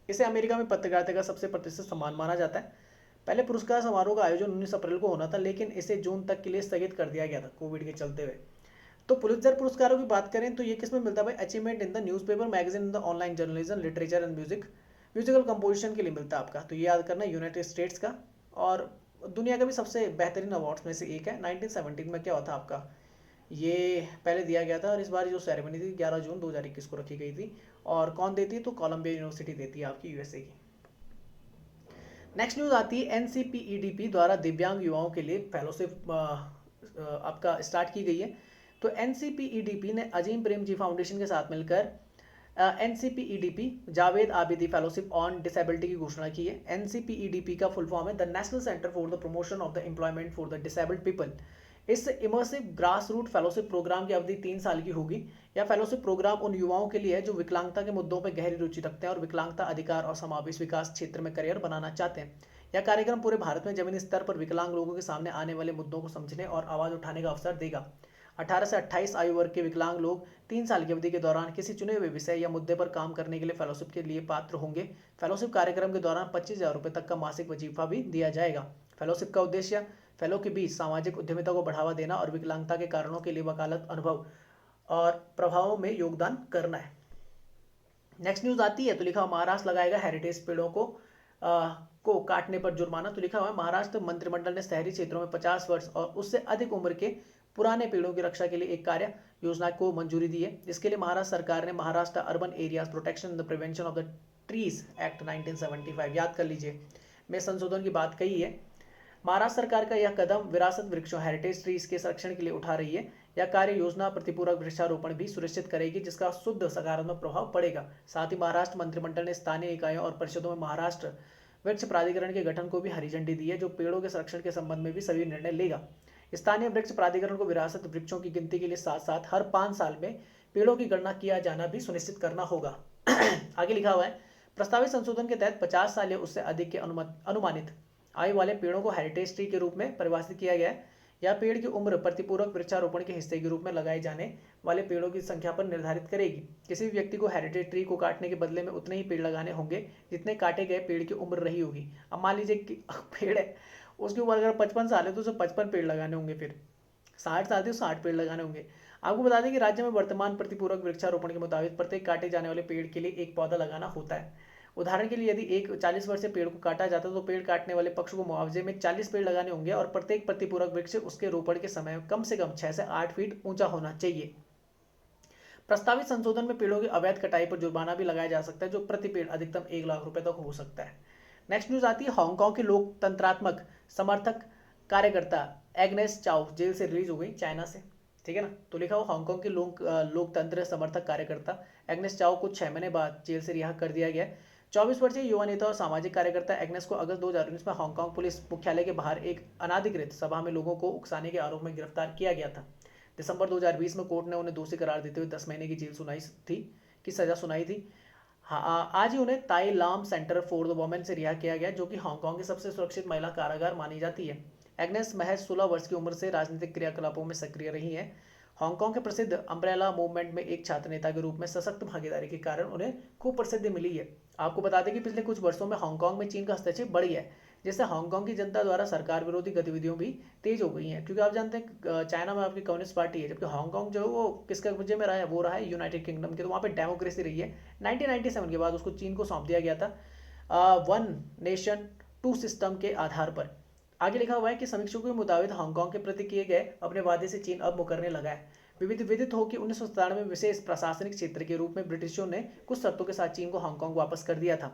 इसे अमेरिका में पत्रकारिता का सबसे प्रतिष्ठित सम्मान माना जाता है। पहले पुरस्कार समारोह का आयोजन 19 अप्रैल को होना था, लेकिन इसे जून तक के लिए स्थगित कर दिया गया था कोविड के चलते हुए। तो पुलित्जर पुरस्कारों की बात करें तो ये किस में मिलता है भाई, achievement in the newspaper, magazine, in the online journalism, literature and music, musical composition के लिए मिलता है आपका। तो ये याद करना, यूनाइटेड स्टेट्स का और दुनिया का भी सबसे बेहतरीन अवार्ड्स में से एक है। 1917 में क्या हुआ था आपका, ये पहले दिया गया था और इस बार जो सेरेमनी थी 11 जून 2021 को रखी गई थी। और कौन देती है, तो कोलंबिया यूनिवर्सिटी देती है आपकी USA की। नेक्स्ट न्यूज़ आती है NCPEDP द्वारा दिव्यांग युवाओं के लिए फेलोशिप आपका स्टार्ट की गई है। तो NCPEDP ने अजीम प्रेमजी फाउंडेशन के साथ मिलकर NCPEDP Javed Abidi fellowship on disability की घोषणा की है। NCPEDP का फुल फॉर्म है the national centre for the promotion of the employment for the disabled people. इस immersive grass root fellowship programme की अवधि 3 साल की होगी। यह फेलोशिप प्रोग्राम उन युवाओं के लिए है जो विकलांगता के मुद्दों पर गहरी रुचि रखते हैं और विकलांगता अधिकार और समावेश विकास क्षेत्र में करियर बनाना चाहते हैं। यह कार्यक्रम पूरे भारत में जमीनी स्तर पर विकलांग लोगों के सामने आने वाले मुद्दों को समझने और आवाज उठाने का अवसर देगा। 18 से 28 आयु वर्ग के विकलांग लोग 3 साल की अवधि के दौरान किसी चुने हुए विषय या मुद्दे पर काम करने के लिए फेलोशिप के लिए पात्र होंगे। फेलोशिप कार्यक्रम के दौरान 25,000 रुपये तक का मासिक वजीफा भी दिया जाएगा। फेलोशिप का उद्देश्य फेलो के बीच सामाजिक उद्यमिता को बढ़ावा देना और विकलांगता के कारणों के लिए वकालत अनुभव और प्रभावों में योगदान करना है। नेक्स्ट न्यूज आती है तो लिखा हुआ महाराष्ट्र लगाएगा हेरिटेज पेड़ों को काटने पर जुर्माना। तो लिखा हुआ है महाराष्ट्र मंत्रिमंडल ने शहरी क्षेत्रों में 50 वर्ष और उससे अधिक उम्र के पुराने पेड़ों की रक्षा के लिए एक कार्य योजना को मंजूरी दी है। इसके लिए महाराष्ट्र सरकार ने Maharashtra urban areas protection and the prevention of the trees act 1975 याद कर लीजिए में संशोधन की बात कही है। महाराष्ट्र सरकार का यह कदम विरासत वृक्षों हेरिटेज ट्रीज के संरक्षण के लिए उठा रही है। यह कार्य योजना प्रतिपूरक वृक्षारोपण भी सुनिश्चित करेगी जिसका शुद्ध सकारात्मक प्रभाव पड़ेगा। साथ ही महाराष्ट्र मंत्रिमंडल ने स्थानीय इकाइयों और परिषदों में महाराष्ट्र वृक्ष प्राधिकरण के गठन को भी हरी झंडी दी है जो पेड़ों के संरक्षण के संबंध में भी सभी निर्णय लेगा। स्थानीय वृक्ष प्राधिकरण को विरासत वृक्षों की गिनती के लिए साथ साथ हर 5 साल में पेड़ों की गणना किया जाना भी सुनिश्चित करना होगा। आगे लिखा हुआ है प्रस्तावित संशोधन के तहत 50 साल या उससे अधिक के अनुमानित आयु वाले पेड़ों को हेरिटेज ट्री के रूप में परिभाषित किया गया है। यह पेड़ की उम्र प्रतिपूरक वृक्षारोपण के हिस्से के रूप में लगाए जाने वाले पेड़ों की संख्या पर निर्धारित करेगी। किसी भी व्यक्ति को हेरिटेज ट्री को काटने के बदले में उतने ही पेड़ लगाने होंगे जितने काटे गए पेड़ की उम्र रही होगी। अब मान लीजिए कि पेड़ है उसकी उम्र अगर 55 साल है तो उसे 55 पेड़ लगाने होंगे, फिर 60 साल है तो 60 पेड़ लगाने होंगे। आपको बता दें कि राज्य में वर्तमान प्रतिपूरक वृक्षारोपण के मुताबिक प्रत्येक काटे जाने वाले पेड़ के लिए एक पौधा लगाना होता है। उदाहरण के लिए यदि एक 40 वर्षीय पेड़ को काटा जाता है तो पेड़ काटने वाले पक्ष को मुआवजे में 40 पेड़ लगाने होंगे और प्रत्येक प्रतिपूरक वृक्ष उसके रोपण के समय कम से कम 6 से 8 फीट ऊंचा होना चाहिए। प्रस्तावित संशोधन में पेड़ों की अवैध कटाई पर जुर्माना भी लगाया जा सकता है जो प्रति पेड़ अधिकतम 1 लाख रुपए तक हो सकता है। नेक्स्ट न्यूज आती है हांगकांग की लोकतंत्रात्मक समर्थक कार्यकर्ता एग्नेस चाओ जेल से रिलीज हो गई चाइना से, ठीक है ना। तो लिखा हो हांगकांग की लोकतंत्र समर्थक कार्यकर्ता एग्नेस चाओ को 6 महीने बाद जेल से रिहा कर दिया गया। 24 वर्षीय युवा नेता और सामाजिक कार्यकर्ता एग्नेस को अगस्त 2019 में हांगकांग पुलिस मुख्यालय के बाहर एक अनाधिकृत सभा में लोगों को उकसाने के आरोप में गिरफ्तार किया गया था। दिसंबर 2020 में कोर्ट ने उन्हें दोषी करार देते हुए 10 महीने की जेल की सजा सुनाई थी। आज ही उन्हें ताई लाम सेंटर फॉर द वुमेन से रिहा किया गया जो कि हांगकांग की सबसे सुरक्षित महिला कारागार मानी जाती है। एग्नेस महज 16 वर्ष की उम्र से राजनीतिक क्रियाकलापों में सक्रिय रही हैं। हांगकांग के प्रसिद्ध अम्ब्रेला मूवमेंट में एक छात्र नेता के रूप में सशक्त भागीदारी के कारण उन्हें खूब प्रसिद्धि मिली है। आपको बता दें कि पिछले कुछ वर्षों में हांगकांग में चीन का हस्तक्षेप बढ़ गया है जिससे हांगकांग की जनता द्वारा सरकार विरोधी गतिविधियों भी तेज हो गई हैं। क्योंकि आप जानते हैं चाइना में आपकी कम्युनिस्ट पार्टी है जबकि हांगकांग जो है वो किसका कब्जे में रहा है, वो रहा है यूनाइटेड किंगडम के। तो वहाँ पे डेमोक्रेसी रही है। 1997 के बाद उसको चीन को सौंप दिया गया था 1 नेशन 2 सिस्टम के आधार पर। आगे लिखा हुआ है कि समीक्षकों के मुताबिक हांगकांग के प्रति किए गए अपने वादे से चीन अब मुकरने लगा है। विदित हो कि 1997 में विशेष प्रशासनिक क्षेत्र के रूप में ब्रिटिशों ने कुछ शर्तों के साथ चीन को हांगकांग वापस कर दिया था।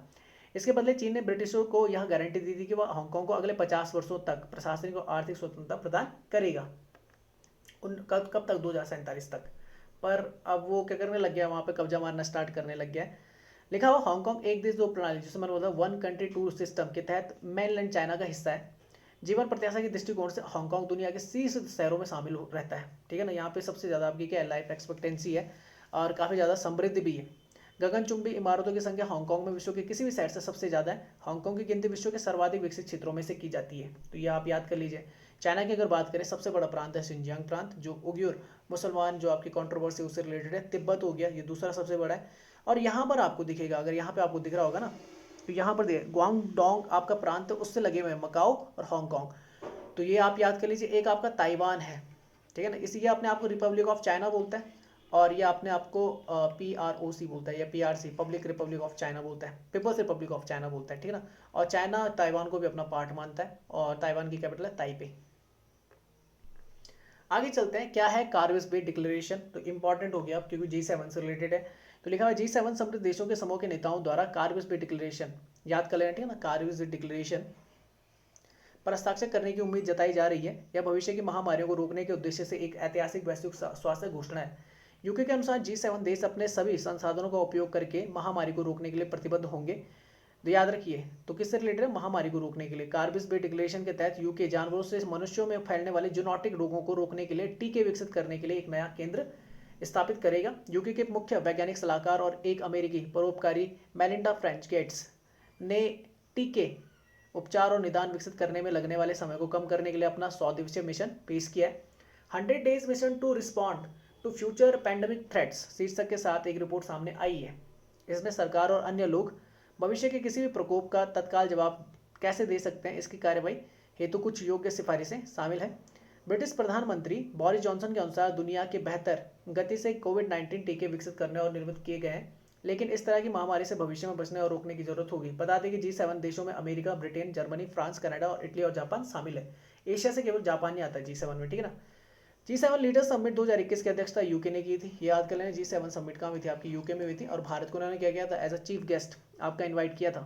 इसके बदले चीन ने ब्रिटिशों को यह गारंटी दी थी कि वह हांगकांग को अगले 50 वर्षों तक प्रशासनिक और आर्थिक स्वतंत्रता प्रदान करेगा। कब तक 2047 तक। पर अब वो क्या करने लग गया, वहाँ पे कब्जा मारना स्टार्ट करने लग गया। लिखा हुआ हांगकांग एक देश दो प्रणाली जिसे मैंने बोला 1 कंट्री 2 सिस्टम के तहत मेनलैंड चाइना का हिस्सा है। जीवन प्रत्याशा के दृष्टिकोण से हांगकांग दुनिया के शीर्ष शहरों में शामिल रहता है, ठीक है ना। यहाँ पे सबसे ज़्यादा आपकी क्या है लाइफ एक्सपेक्टेंसी है और काफ़ी ज़्यादा समृद्धि भी है। गगनचुंबी इमारतों की संख्या हांगकांग में विश्व के किसी भी शहर से सबसे ज़्यादा है। हांगकांग की गिनती विश्व के सर्वाधिक विकसित क्षेत्रों में से की जाती है, तो ये आप याद कर लीजिए। चाइना की अगर बात करें सबसे बड़ा प्रांत है सिंजियांग प्रांत जो उइगुर मुसलमान जो आपकी कंट्रोवर्सी उससे रिलेटेड है। तिब्बत हो गया, ये दूसरा सबसे बड़ा है। और यहाँ पर आपको दिखेगा, अगर यहाँ पे आपको दिख रहा होगा ना, तो यहाँ पर देखिए ग्वांगडोंग आपका प्रांत उससे लगे हुए हैं मकाओ और हांगकांग, तो ये आप याद कर लीजिए। एक आपका ताइवान है, ठीक है ना। इसी ये अपने आप को रिपब्लिक ऑफ चाइना बोलता है और ये अपने आप को PROC बोलता है या PRC public Republic of China बोलता है, पीपल्स रिपब्लिक ऑफ चाइना बोलता है, ठीक है ना। और चाइना ताइवान को भी अपना पार्ट मानता है और ताइवान की कैपिटल है ताइपे। आगे चलते हैं, क्या है कार्विस बे डिक्लेरेशन। तो इंपॉर्टेंट हो गया क्योंकि G7 से रिलेटेड है। तो लिखा हुआ है G7 समृद्ध देशों के समूह के नेताओं द्वारा कार्विस बे डिक्लेरेशन याद कर लेना, ठीक है ना। कार्विस बे डिक्लेरेशन पर हस्ताक्षर करने की उम्मीद जताई जा रही है। यह भविष्य की महामारियों को रोकने के उद्देश्य से एक ऐतिहासिक वैश्विक स्वास्थ्य घोषणा है। यूके के अनुसार G7 देश अपने सभी संसाधनों का उपयोग करके महामारी को रोकने के लिए प्रतिबद्ध होंगे। तो याद रखिए, तो किससे रिलेटेड है? महामारी को रोकने के लिए। कार्बिस बे डिक्लेरेशन के तहत यूके जानवरों से मनुष्यों में फैलने वाले जूनोटिक रोगों को रोकने के लिए टीके विकसित करने के लिए एक नया केंद्र स्थापित करेगा। यूके के मुख्य वैज्ञानिक सलाहकार और एक अमेरिकी परोपकारी मेलिंडा फ्रेंच गेट्स ने टीके उपचार और निदान विकसित करने में लगने वाले समय को कम करने के लिए अपना 100 दिवसीय मिशन पेश किया है। 100 days mission to respond to future pandemic threats शीर्षक के साथ एक रिपोर्ट सामने आई है। इसमें सरकार और अन्य लोग भविष्य के किसी भी प्रकोप का तत्काल जवाब कैसे दे सकते हैं, इसकी कार्यवाही हेतु कुछ योग्य सिफारिशें शामिल हैं। ब्रिटिश प्रधानमंत्री बोरिस जॉनसन के अनुसार दुनिया के बेहतर गति से कोविड-19 टीके विकसित करने और निर्मित किए गए हैं, लेकिन इस तरह की महामारी से भविष्य में बचने और रोकने की जरूरत होगी। बता दें कि G7 देशों में America, Britain, Germany, France, Canada और इटली और जापान शामिल है। एशिया से केवल जापान नहीं आता G7 में, ठीक है ना। G7 लीडर्स समिट 2021 की अध्यक्षता यूके ने की थी। ये याद कर लेना, G7 समिट कहाँ हुई थी? आपकी यूके में हुई थी, और भारत को उन्होंने क्या किया था? एज अ चीफ गेस्ट आपका इन्वाइट किया था।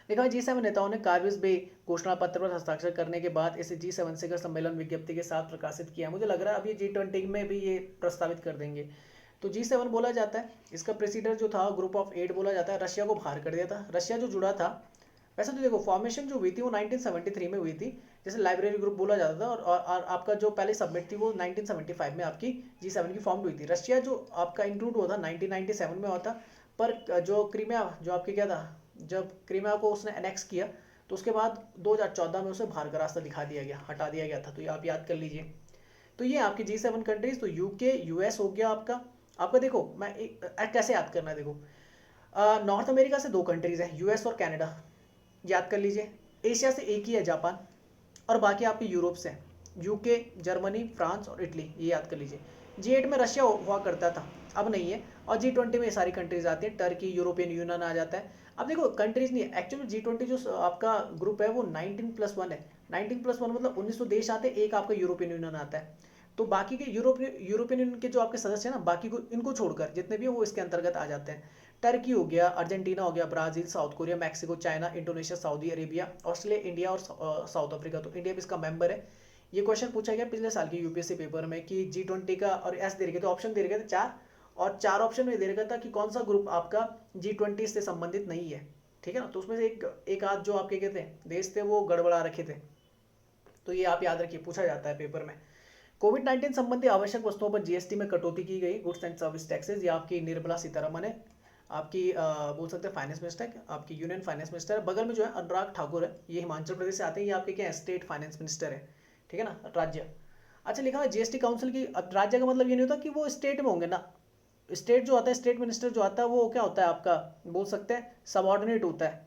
लिखा है G7 नेताओं ने कार्बिस बे घोषणा पत्र पर हस्ताक्षर करने के बाद इसे G7 शिखर सम्मेलन विज्ञप्ति के साथ प्रकाशित किया। मुझे लग रहा है अब ये G20 में भी ये प्रस्तावित कर देंगे। तो G7 बोला जाता है, इसका प्रेसिडेंट जो था ग्रुप ऑफ 8 बोला जाता है। रशिया को बाहर कर दिया था। रशिया जो जुड़ा था, वैसे तो देखो फॉर्मेशन जो हुई थी वो 1973 में हुई थी, जैसे लाइब्रेरी ग्रुप बोला जाता था, और आपका जो पहले सबमिट थी वो 1975 में आपकी G7 की फॉर्म हुई थी। रशिया जो आपका इंक्लूड हुआ था 1997 में हुआ था, पर जो क्रीमिया जो आपके क्या था, जब क्रीमिया को उसने एनेक्स किया तो उसके बाद 2014 में उसे बाहर का रास्ता दिखा दिया गया, हटा दिया गया था। तो ये आप याद कर लीजिए। तो ये आपकी G7 कंट्रीज, तो यूके, यूएस हो गया आपका। आपका देखो मैं कैसे याद करना है, देखो नॉर्थ अमेरिका से 2 कंट्रीज है, यूएस और कनाडा, याद कर लीजिए। एशिया से एक ही है, जापान, और बाकी आपके यूरोप से यूके, जर्मनी, फ्रांस और इटली, ये याद कर लीजिए। G8 में रशिया हुआ करता था, अब नहीं है, और G20 में ये सारी कंट्रीज आती है, टर्की, यूरोपियन यूनियन आ जाता है। अब देखो कंट्रीज नहीं है एक्चुअली, G20 जो आपका ग्रुप है वो 19+1 है। 19+1 मतलब 1900 देश आते हैं, एक आपका यूरोपियन यूनियन आता है। तो बाकी के यूरोपियन यूनियन के जो आपके सदस्य हैं ना, बाकी को इनको छोड़कर जितने भी हैं वो इसके अंतर्गत आ जाते हैं। टर्की हो गया, अर्जेंटीना हो गया, Brazil, south Korea, Mexico, China, Indonesia, Saudi Arabia, Australia, India और साउथ अफ्रीका। तो इंडिया भी इसका मेंबर है। ये क्वेश्चन पूछा गया पिछले साल के यूपीएससी पेपर में कि G20 का, और एस दे रखे थे, ऑप्शन दे रखे थे 4, और 4 ऑप्शन में दे रखा था कि कौन सा ग्रुप आपका G20 से संबंधित नहीं है, ठीक है ना। तो उसमें से एक आध जो आपके कहते हैं देश थे वो गड़बड़ा रखे थे। तो ये आप याद रखिए, पूछा जाता है पेपर में। कोविड-19 संबंधी आवश्यक वस्तुओं पर जीएसटी में कटौती की गई, गुड्स एंड सर्विस टैक्सेस। ये आपकी निर्मला सीतारमन है, आपकी बोल सकते हैं फाइनेंस मिनिस्टर, आपकी यूनियन फाइनेंस मिनिस्टर। बगल में जो है अनुराग ठाकुर है, ये हिमाचल प्रदेश से आते हैं, ये आपके क्या है? स्टेट फाइनेंस मिनिस्टर है, ठीक है ना, राज्य। अच्छा लिखा है जीएसटी काउंसिल की, राज्य का मतलब ये नहीं होता कि वो स्टेट में होंगे ना। स्टेट जो आता है, स्टेट मिनिस्टर जो आता है वो क्या होता है आपका, बोल सकते हैं सबॉर्डिनेट होता है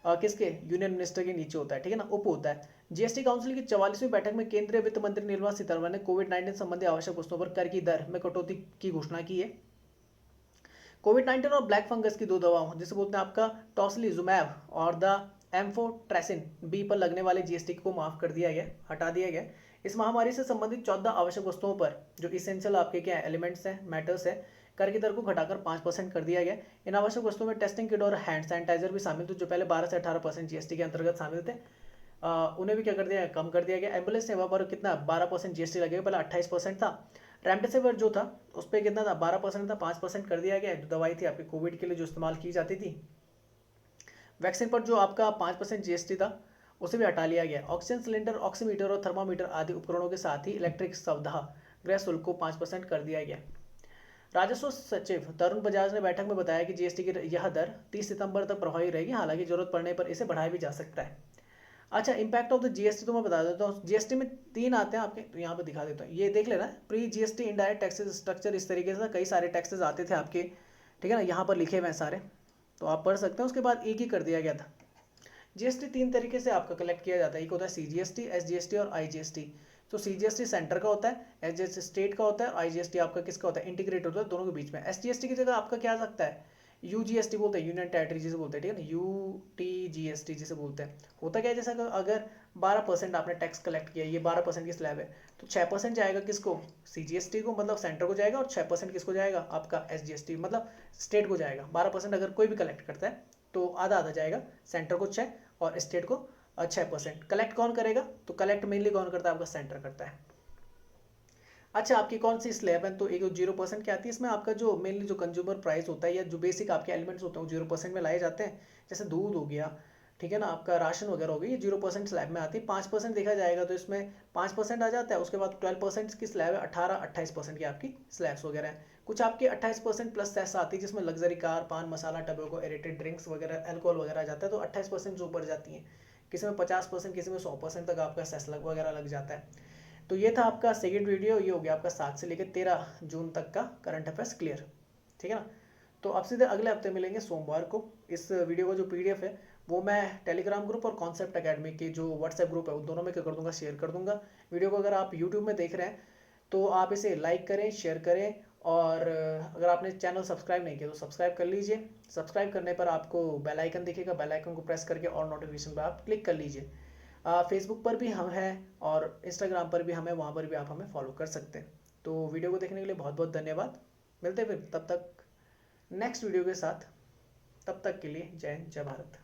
किसके? यूनियन मिनिस्टर के नीचे होता है, ठीक है ना, उप होता है। जीएसटी काउंसिल की 44वीं बैठक में केंद्रीय वित्त मंत्री निर्मला सीतारमण ने कोविड-19 संबंधी आवश्यक वस्तुओं पर कर की दर में कटौती की घोषणा की है। कोविड-19 और ब्लैक फंगस की 2 दवाओं जिसे बोलते हैं आपका टॉसिलिजुमैब और द एम्फोट्रेसिन बी पर लगने वाले जीएसटी को माफ कर दिया गया, हटा दिया गया। इस महामारी से संबंधित 14 आवश्यक वस्तुओं पर जो इसेंशियल आपके क्या एलिमेंट्स हैं, मैटर्स है, कर की दर को घटाकर 5% कर दिया गया। इन आवश्यक वस्तुओं में टेस्टिंग किट और हैंड सैनिटाइजर भी शामिल थे, जो पहले 12 से 18% जीएसटी के अंतर्गत शामिल थे। उन्हें भी क्या कर दिया, कम कर दिया गया। एम्बुलेंस सेवा पर कितना 12% जीएसटी लगेगा, पहले 28% था। रेमडेसिविर जो था उस पर कितना था, 12% था, 5% कर दिया गया। जो दवाई थी आपकी कोविड के लिए जो इस्तेमाल की जाती थी। वैक्सीन पर जो आपका 5% जीएसटी था उसे भी हटा लिया गया। ऑक्सीजन सिलेंडर, ऑक्सीमीटर और थर्मामीटर आदि उपकरणों के साथ ही इलेक्ट्रिक सुविधा गृह शुल्क को 5% कर दिया गया। राजस्व सचिव तरुण बजाज ने बैठक में बताया कि जीएसटी की यह दर 30 सितंबर तक प्रभावी रहेगी, हालांकि जरूरत पड़ने पर इसे बढ़ाया भी जा सकता है। अच्छा, इंपैक्ट ऑफ द जीएसटी तो मैं बता देता हूँ। जीएसटी में 3 आते हैं आपके, तो यहाँ पे दिखा देता हूँ, ये देख लेना। Pre GST indirect taxes structure, इस तरीके से कई सारे टैक्सेस आते थे आपके, ठीक है ना, यहाँ पर लिखे हुए हैं सारे, तो आप पढ़ सकते हैं। उसके बाद एक ही कर दिया गया था। जीएसटी 3 तरीके से आपका कलेक्ट किया जाता है, एक होता है सीजीएसटी, एसजीएसटी और आईजीएसटी। तो सीजीएसटी सेंटर का होता है, एसजीएसटी स्टेट का होता है, आईजीएसटी आपका किसका होता है, इंटीग्रेट होता है दोनों के बीच में। एसजीएसटी की जगह आपका क्या आ सकता है, यूजीएसटी बोलते हैं, यूनियन टेरिटरी जिसे बोलते हैं, ठीक है ना, यूटीजीएसटी जिसे बोलते हैं। होता क्या है, जैसा अगर 12% आपने टैक्स कलेक्ट किया, ये 12% की स्लैब है, तो 6% जाएगा किसको, सीजीएसटी को, मतलब सेंटर को जाएगा, और 6% किसको जाएगा, आपका एसजीएसटी मतलब स्टेट को जाएगा। 12% अगर कोई भी कलेक्ट करता है तो आधा आधा जाएगा, सेंटर को 6 और स्टेट को 6%। कलेक्ट कौन करेगा, तो कलेक्ट मेनली कौन करता है, आपका सेंटर करता है। अच्छा, आपकी कौन सी स्लैब है? तो एक 0% की आती है, इसमें आपका जो मेनली जो कंज्यूमर प्राइस होता है या जो बेसिक आपके एलिमेंट्स होते हैं वो 0% में लाए जाते हैं। जैसे दूध हो गया, ठीक है ना, आपका राशन वगैरह हो गया, ये 0% स्लैब में आती है। 5% देखा जाएगा तो इसमें 5% आ जाता है। उसके बाद 12% की स्लैब है, 18-28% की आपकी स्लैब्स वगैरह हैं। कुछ आपके 28% प्लस सेस आती है, जिसमें लग्जरी कार, पान मसाला, टबैको, एरेटेड ड्रिंक्स वगैरह, अल्कोहल वगैरह आ जाता है, तो 28% से ऊपर जाती है। किसी में 50%, किसी में 100% तक आपका सेस लग वगैरह लग जाता है। तो ये था आपका सेकंड वीडियो। ये हो गया आपका 7 से लेकर 13 जून तक का करंट अफेयर्स क्लियर, ठीक है ना। तो अब सीधे अगले हफ्ते मिलेंगे सोमवार को। इस वीडियो का जो पीडीएफ है वो मैं टेलीग्राम ग्रुप और कॉन्सेप्ट एकेडमी के जो व्हाट्सएप ग्रुप है उन दोनों में क्या कर दूंगा, शेयर कर दूंगा। वीडियो को अगर आप यूट्यूब में देख रहे हैं तो आप इसे लाइक करें, शेयर करें, और अगर आपने चैनल सब्सक्राइब नहीं किया तो सब्सक्राइब कर लीजिए। सब्सक्राइब करने पर आपको बेल आइकन दिखेगा, बेल आइकन को प्रेस करके और नोटिफिकेशन पर आप क्लिक कर लीजिए। फेसबुक पर भी हम हैं और इंस्टाग्राम पर भी हमें, वहाँ पर भी आप हमें फॉलो कर सकते हैं। तो वीडियो को देखने के लिए बहुत बहुत धन्यवाद। मिलते हैं फिर तब तक नेक्स्ट वीडियो के साथ। तब तक के लिए जय हिंद, जय भारत।